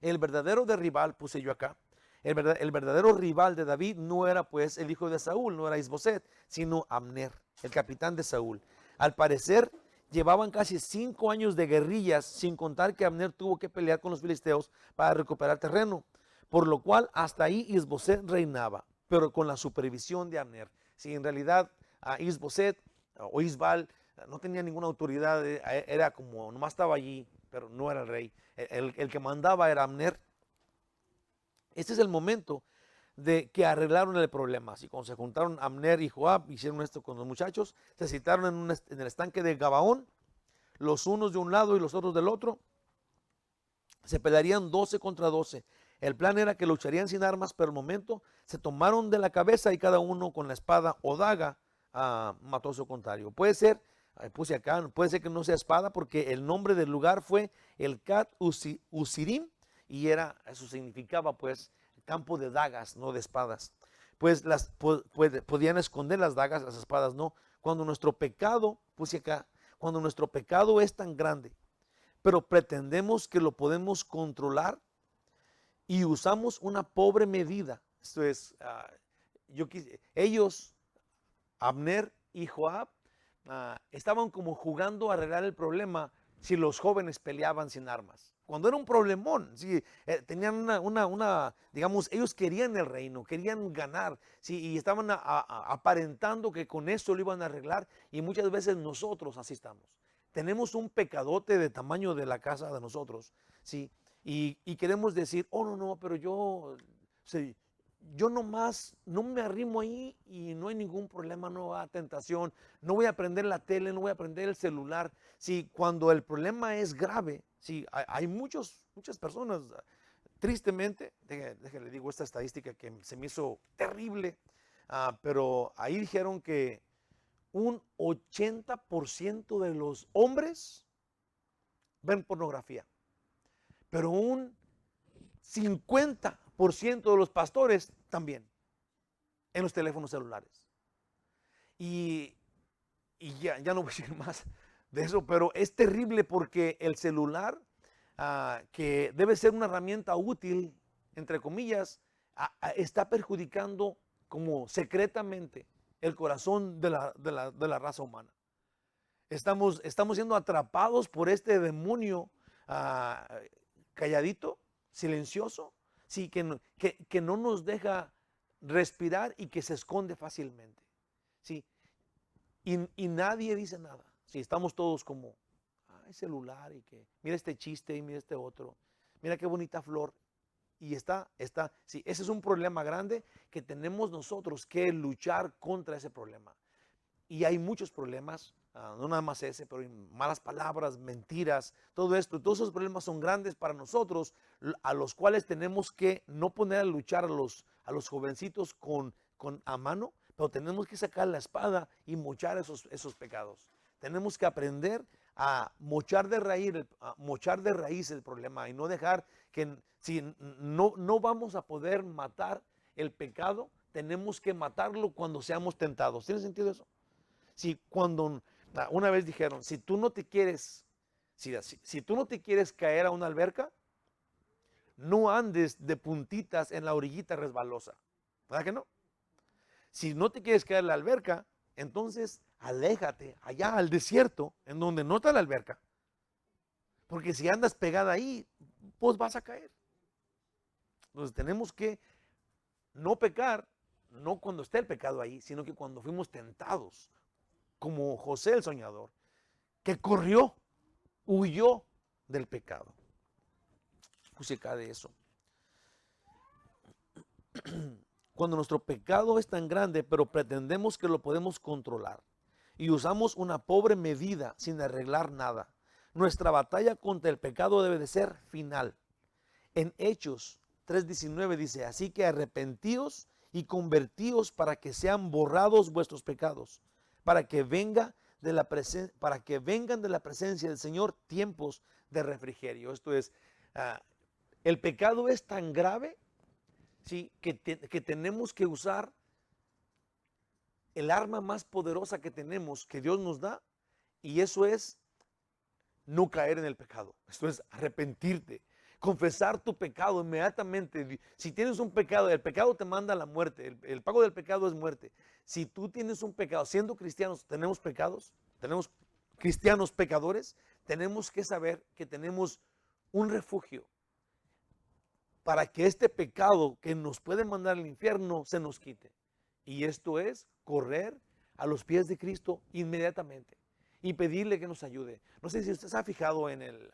El verdadero rival, puse yo acá, el verdadero rival de David no era pues el hijo de Saúl, no era Isboset, sino Abner, el capitán de Saúl. Al parecer llevaban casi 5 años de guerrillas, sin contar que Abner tuvo que pelear con los filisteos para recuperar terreno, por lo cual hasta ahí Isboset reinaba, pero con la supervisión de Abner. Si en realidad Isboset o Isbal no tenía ninguna autoridad, era como, nomás estaba allí, pero no era el rey. El que mandaba era Abner. Este es el momento de que arreglaron el problema. Así cuando se juntaron Abner y Joab, hicieron esto con los muchachos, se citaron en el estanque de Gabaón, los unos de un lado y los otros del otro. Se pelearían 12 contra 12. El plan era que lucharían sin armas, pero al momento se tomaron de la cabeza y cada uno con la espada o daga mató a su contrario. Puede ser, puse acá, puede ser que no sea espada porque el nombre del lugar fue el Cat Uzirim y eso significaba pues campo de dagas, no de espadas. Pues podían esconder las dagas, las espadas no. Cuando nuestro pecado, puse acá, cuando nuestro pecado es tan grande, pero pretendemos que lo podemos controlar y usamos una pobre medida. Esto es, ellos, Abner y Joab, estaban como jugando a arreglar el problema si los jóvenes peleaban sin armas. Cuando era un problemón, sí, tenían digamos, ellos querían el reino, querían ganar, sí, y estaban aparentando que con eso lo iban a arreglar, y muchas veces nosotros así estamos. Tenemos un pecadote de tamaño de la casa de nosotros, sí, y queremos decir, oh, no, pero sí, yo nomás no me arrimo ahí y no hay ningún problema, no va a tentación, no voy a prender la tele, no voy a prender el celular. Sí, cuando el problema es grave, sí, hay muchas personas, tristemente, déjenle digo esta estadística que se me hizo terrible, pero ahí dijeron que un 80% de los hombres ven pornografía, pero un 50% de los pastores también en los teléfonos celulares. Y ya no voy a decir más de eso, pero es terrible porque el celular, que debe ser una herramienta útil, entre comillas, está perjudicando como secretamente el corazón de la raza humana. Estamos siendo atrapados por este demonio calladito, silencioso, sí, que no nos deja respirar y que se esconde fácilmente. Sí, y nadie dice nada. Sí, estamos todos como, el celular y que mira este chiste y mira este otro, mira qué bonita flor. Y sí, ese es un problema grande que tenemos nosotros que luchar contra ese problema. Y hay muchos problemas, no nada más ese, pero malas palabras, mentiras, todo esto. Todos esos problemas son grandes para nosotros, a los cuales tenemos que no poner a luchar a los jovencitos a mano, pero tenemos que sacar la espada y mochar esos pecados. Tenemos que aprender a mochar de raíz el problema y no dejar que, si no vamos a poder matar el pecado, tenemos que matarlo cuando seamos tentados. ¿Tiene sentido eso? Si cuando una vez dijeron, si tú no te quieres caer a una alberca, no andes de puntitas en la orillita resbalosa. ¿Verdad que no? Si no te quieres caer a la alberca, entonces aléjate allá al desierto, en donde no está la alberca. Porque si andas pegada ahí, pues vas a caer. Entonces tenemos que no pecar, no cuando esté el pecado ahí, sino que cuando fuimos tentados, como José el soñador, que corrió, huyó del pecado. Puse acá de eso. Cuando nuestro pecado es tan grande, pero pretendemos que lo podemos controlar y usamos una pobre medida sin arreglar nada, nuestra batalla contra el pecado debe de ser final. En Hechos 3:19 dice, así que arrepentíos y convertíos para que sean borrados vuestros pecados, para que vengan de la presencia del Señor tiempos de refrigerio. Esto es, el pecado es tan grave, ¿sí?, que tenemos que usar el arma más poderosa que tenemos, que Dios nos da, y eso es no caer en el pecado. Esto es arrepentirte, confesar tu pecado inmediatamente. Si tienes un pecado, el pecado te manda a la muerte, el pago del pecado es muerte. Si tú tienes un pecado, siendo cristianos, tenemos pecados, tenemos cristianos pecadores, tenemos que saber que tenemos un refugio para que este pecado que nos puede mandar al infierno se nos quite. Y esto es correr a los pies de Cristo inmediatamente y pedirle que nos ayude. No sé si usted se ha fijado en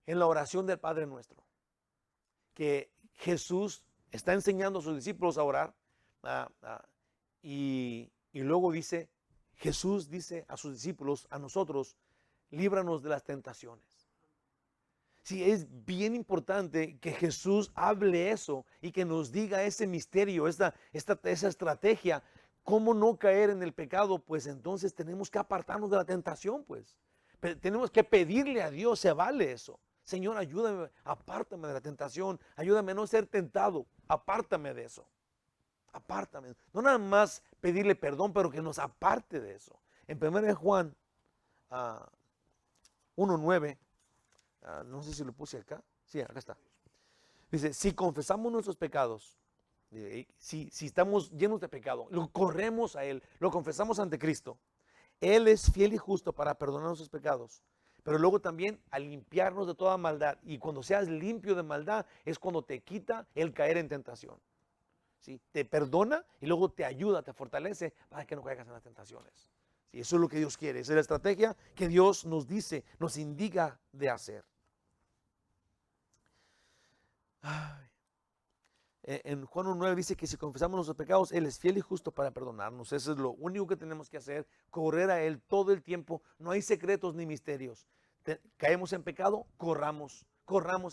la oración del Padre Nuestro, que Jesús está enseñando a sus discípulos a orar, y luego Jesús dice a sus discípulos, a nosotros, líbranos de las tentaciones. Sí, es bien importante que Jesús hable eso y que nos diga ese misterio, esa estrategia, ¿Cómo no caer en el pecado? Pues entonces tenemos que apartarnos de la tentación, pues. Tenemos que pedirle a Dios, se vale eso. Señor, ayúdame, apártame de la tentación, ayúdame a no ser tentado, apártame de eso. Apártame. No nada más pedirle perdón, pero que nos aparte de eso. En 1 Juan 1:9, no sé si lo puse acá. Sí, acá está. Dice, si confesamos nuestros pecados, si estamos llenos de pecado, lo corremos a Él, lo confesamos ante Cristo, Él es fiel y justo para perdonar nuestros pecados, pero luego también a limpiarnos de toda maldad. Y cuando seas limpio de maldad es cuando te quita el caer en tentación. ¿Sí? Te perdona y luego te ayuda, te fortalece para que no caigas en las tentaciones. ¿Sí? Eso es lo que Dios quiere, esa es la estrategia que Dios nos dice, nos indica de hacer. Ay. En Juan 1:9 dice que si confesamos nuestros pecados, Él es fiel y justo para perdonarnos. Eso es lo único que tenemos que hacer, correr a Él todo el tiempo. No hay secretos ni misterios. Caemos en pecado, corramos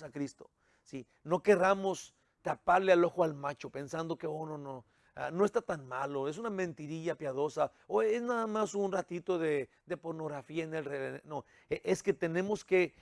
a Cristo. ¿Sí? No querramos taparle al ojo al macho pensando que no está tan malo, es una mentirilla piadosa o es nada más un ratito de pornografía en el... No, es que tenemos que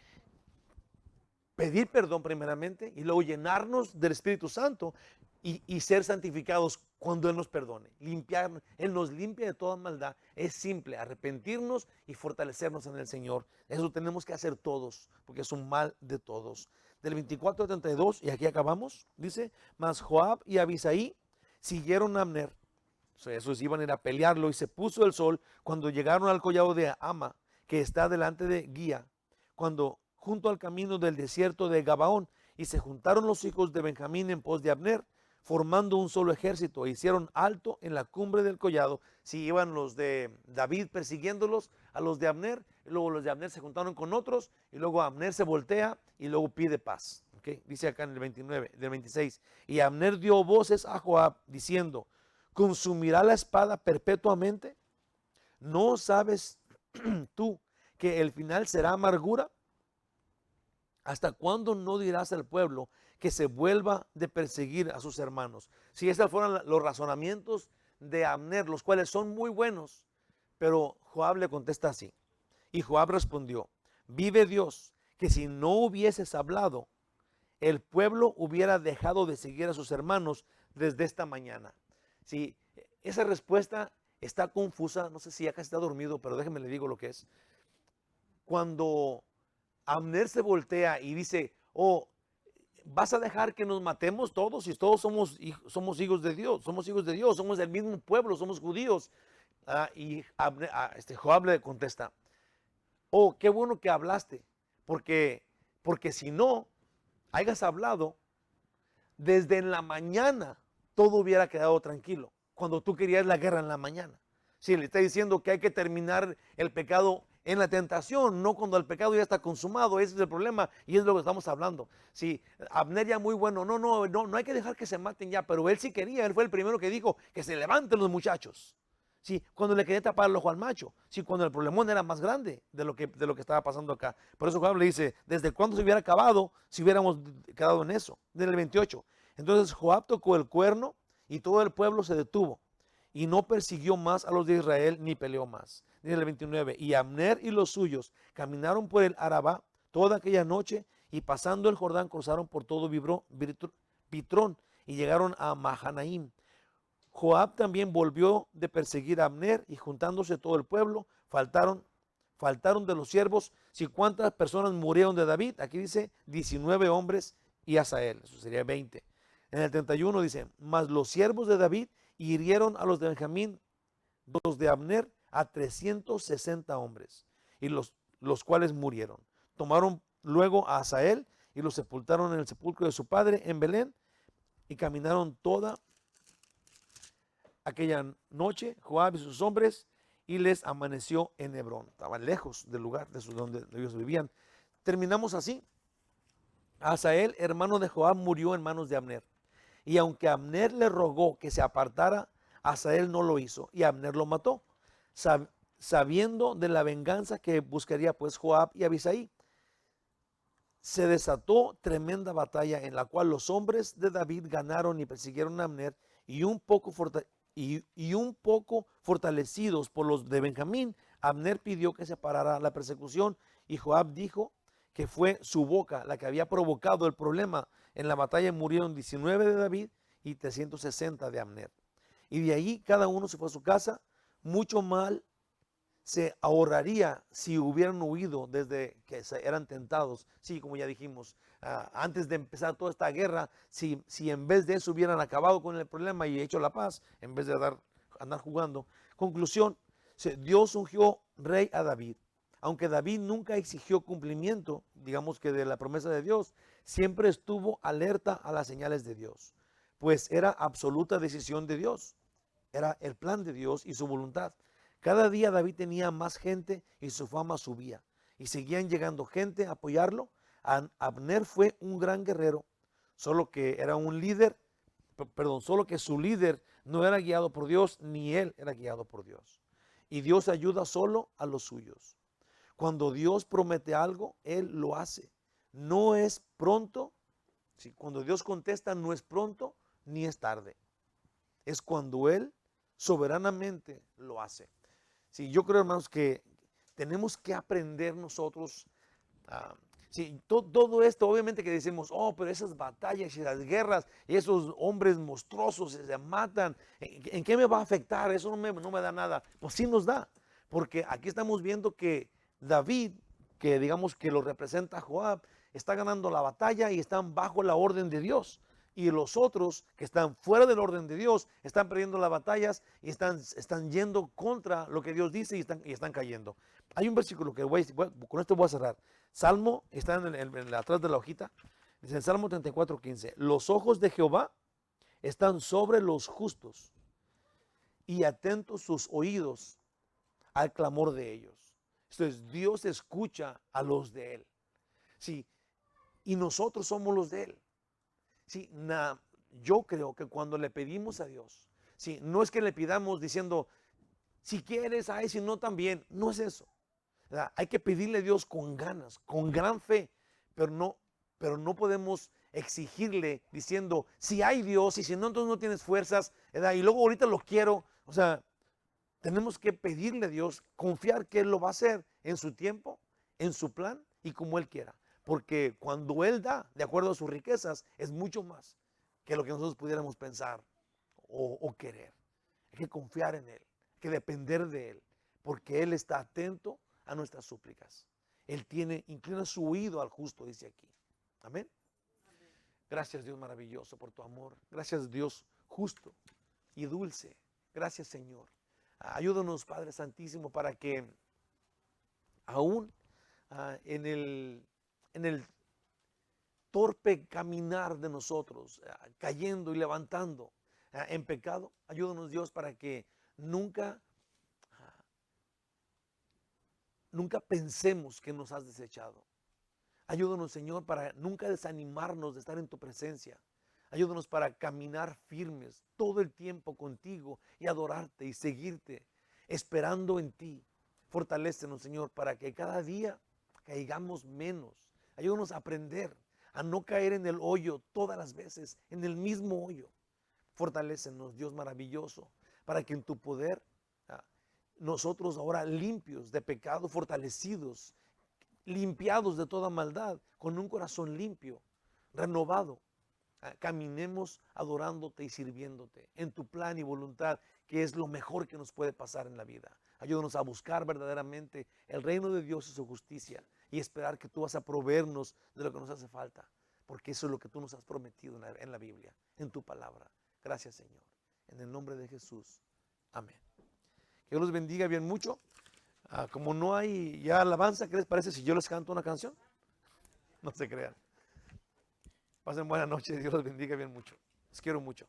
pedir perdón primeramente y luego llenarnos del Espíritu Santo y ser santificados cuando Él nos perdone. Limpiar, Él nos limpia de toda maldad. Es simple, arrepentirnos y fortalecernos en el Señor. Eso tenemos que hacer todos, porque es un mal de todos. Del 24 al 32, y aquí acabamos, dice, mas Joab y Abisai siguieron a Abner. O sea, esos iban a ir a pelearlo y se puso el sol cuando llegaron al collado de Ama, que está delante de Guía, junto al camino del desierto de Gabaón, y se juntaron los hijos de Benjamín en pos de Abner, formando un solo ejército, e hicieron alto en la cumbre del collado. Si iban los de David persiguiéndolos a los de Abner, y luego los de Abner se juntaron con otros, y luego Abner se voltea y luego pide paz. ¿Okay? Dice acá en el 29, del 26, y Abner dio voces a Joab diciendo, ¿consumirá la espada perpetuamente? ¿No sabes tú que el final será amargura? ¿Hasta cuándo no dirás al pueblo que se vuelva de perseguir a sus hermanos? Si esos fueron los razonamientos de Abner, los cuales son muy buenos, pero Joab le contesta así. Y Joab respondió, vive Dios, que si no hubieses hablado, el pueblo hubiera dejado de seguir a sus hermanos desde esta mañana. Si esa respuesta está confusa, no sé si acá está dormido, pero déjeme le digo lo que es. Cuando Abner se voltea y dice, ¿vas a dejar que nos matemos todos? Si todos somos hijos de Dios, somos del mismo pueblo, somos judíos. Y Joab le contesta, qué bueno que hablaste, porque si no hayas hablado, desde en la mañana todo hubiera quedado tranquilo, cuando tú querías la guerra en la mañana. Sí, le está diciendo que hay que terminar el pecado en la tentación, no cuando el pecado ya está consumado. Ese es el problema y es de lo que estamos hablando. Sí, Abner ya muy bueno, no hay que dejar que se maten ya, pero él sí quería, él fue el primero que dijo que se levanten los muchachos. Sí, cuando le quería tapar el ojo al macho, sí, cuando el problemón era más grande de lo que estaba pasando acá. Por eso Joab le dice, ¿desde cuándo se hubiera acabado si hubiéramos quedado en eso? Desde el 28. Entonces Joab tocó el cuerno y todo el pueblo se detuvo y no persiguió más a los de Israel ni peleó más. Dice el 29, y Abner y los suyos caminaron por el Arabá toda aquella noche y pasando el Jordán cruzaron por todo Bitrón y llegaron a Mahanaim. Joab también volvió de perseguir a Abner y juntándose todo el pueblo, faltaron de los siervos. Si cuántas personas murieron de David, aquí dice 19 hombres y Asael, eso sería 20. En el 31 dice, mas los siervos de David hirieron a los de Benjamín, los de Abner, a 360 hombres, y los cuales murieron. Tomaron luego a Asael y lo sepultaron en el sepulcro de su padre en Belén, y caminaron toda aquella noche Joab y sus hombres, y les amaneció en Hebrón. Estaban lejos del lugar donde ellos vivían. Terminamos así. Asael, hermano de Joab, murió en manos de Abner. Y aunque Abner le rogó que se apartara, Asael no lo hizo y Abner lo mató, sabiendo de la venganza que buscaría pues Joab y Abisai. Se desató tremenda batalla en la cual los hombres de David ganaron y persiguieron a Abner, y un poco y un poco fortalecidos por los de Benjamín, Abner pidió que se parara la persecución y Joab dijo que fue su boca la que había provocado el problema. En la batalla murieron 19 de David y 360 de Abner. Y de ahí cada uno se fue a su casa. Mucho mal se ahorraría si hubieran huido desde que eran tentados. Sí, como ya dijimos, antes de empezar toda esta guerra, si en vez de eso hubieran acabado con el problema y hecho la paz, en vez de andar jugando. Conclusión, Dios ungió rey a David. Aunque David nunca exigió cumplimiento, digamos que de la promesa de Dios, siempre estuvo alerta a las señales de Dios, pues era absoluta decisión de Dios, era el plan de Dios y su voluntad. Cada día David tenía más gente y su fama subía, y seguían llegando gente a apoyarlo. Abner fue un gran guerrero, solo que era un líder, solo que su líder no era guiado por Dios, ni él era guiado por Dios. Y Dios ayuda solo a los suyos. Cuando Dios promete algo, Él lo hace. No es pronto. Sí, cuando Dios contesta, no es pronto ni es tarde. Es cuando Él soberanamente lo hace. Sí, yo creo, hermanos, que tenemos que aprender nosotros. Sí, todo esto, obviamente que decimos, oh, pero esas batallas y las guerras, y esos hombres monstruosos se matan, ¿en qué me va a afectar? Eso no me da nada. Pues sí nos da, porque aquí estamos viendo que David, que digamos que lo representa Joab, está ganando la batalla y están bajo la orden de Dios. Y los otros que están fuera del orden de Dios están perdiendo las batallas y están yendo contra lo que Dios dice y están cayendo. Hay un versículo que con esto voy a cerrar. Salmo, está atrás de la hojita, dice en Salmo 34:15, los ojos de Jehová están sobre los justos y atentos sus oídos al clamor de ellos. Entonces Dios escucha a los de Él. Sí, y nosotros somos los de Él. Sí, yo creo que cuando le pedimos a Dios, sí, no es que le pidamos diciendo, si quieres, ay, si no también, no es eso. ¿Verdad? Hay que pedirle a Dios con ganas, con gran fe, pero no podemos exigirle diciendo, si hay Dios y si no, entonces no tienes fuerzas, ¿verdad? Y luego ahorita lo quiero. O sea, tenemos que pedirle a Dios, confiar que Él lo va a hacer en su tiempo, en su plan y como Él quiera. Porque cuando Él da, de acuerdo a sus riquezas, es mucho más que lo que nosotros pudiéramos pensar o querer. Hay que confiar en Él, hay que depender de Él, porque Él está atento a nuestras súplicas. Él inclina su oído al justo, dice aquí. Amén. Amén. Gracias, Dios maravilloso, por tu amor. Gracias, Dios justo y dulce. Gracias, Señor. Ayúdanos, Padre Santísimo, para que aún en el torpe caminar de nosotros, cayendo y levantando en pecado, ayúdanos, Dios, para que nunca pensemos que nos has desechado. Ayúdanos, Señor, para nunca desanimarnos de estar en tu presencia. Ayúdanos para caminar firmes todo el tiempo contigo y adorarte y seguirte, esperando en ti. Fortalécenos, Señor, para que cada día caigamos menos. Ayúdanos a aprender a no caer en el hoyo todas las veces, en el mismo hoyo. Fortalécenos, Dios maravilloso, para que en tu poder nosotros ahora limpios de pecado, fortalecidos, limpiados de toda maldad, con un corazón limpio, renovado, caminemos adorándote y sirviéndote en tu plan y voluntad, que es lo mejor que nos puede pasar en la vida. Ayúdanos a buscar verdaderamente el reino de Dios y su justicia y esperar que tú vas a proveernos de lo que nos hace falta, porque eso es lo que tú nos has prometido en la Biblia, en tu palabra. Gracias, Señor. En el nombre de Jesús. Amén. Que Dios los bendiga bien mucho. Como no hay ya alabanza, ¿qué les parece si yo les canto una canción? No se crean. Pasen buena noche. Dios los bendiga bien mucho. Les quiero mucho.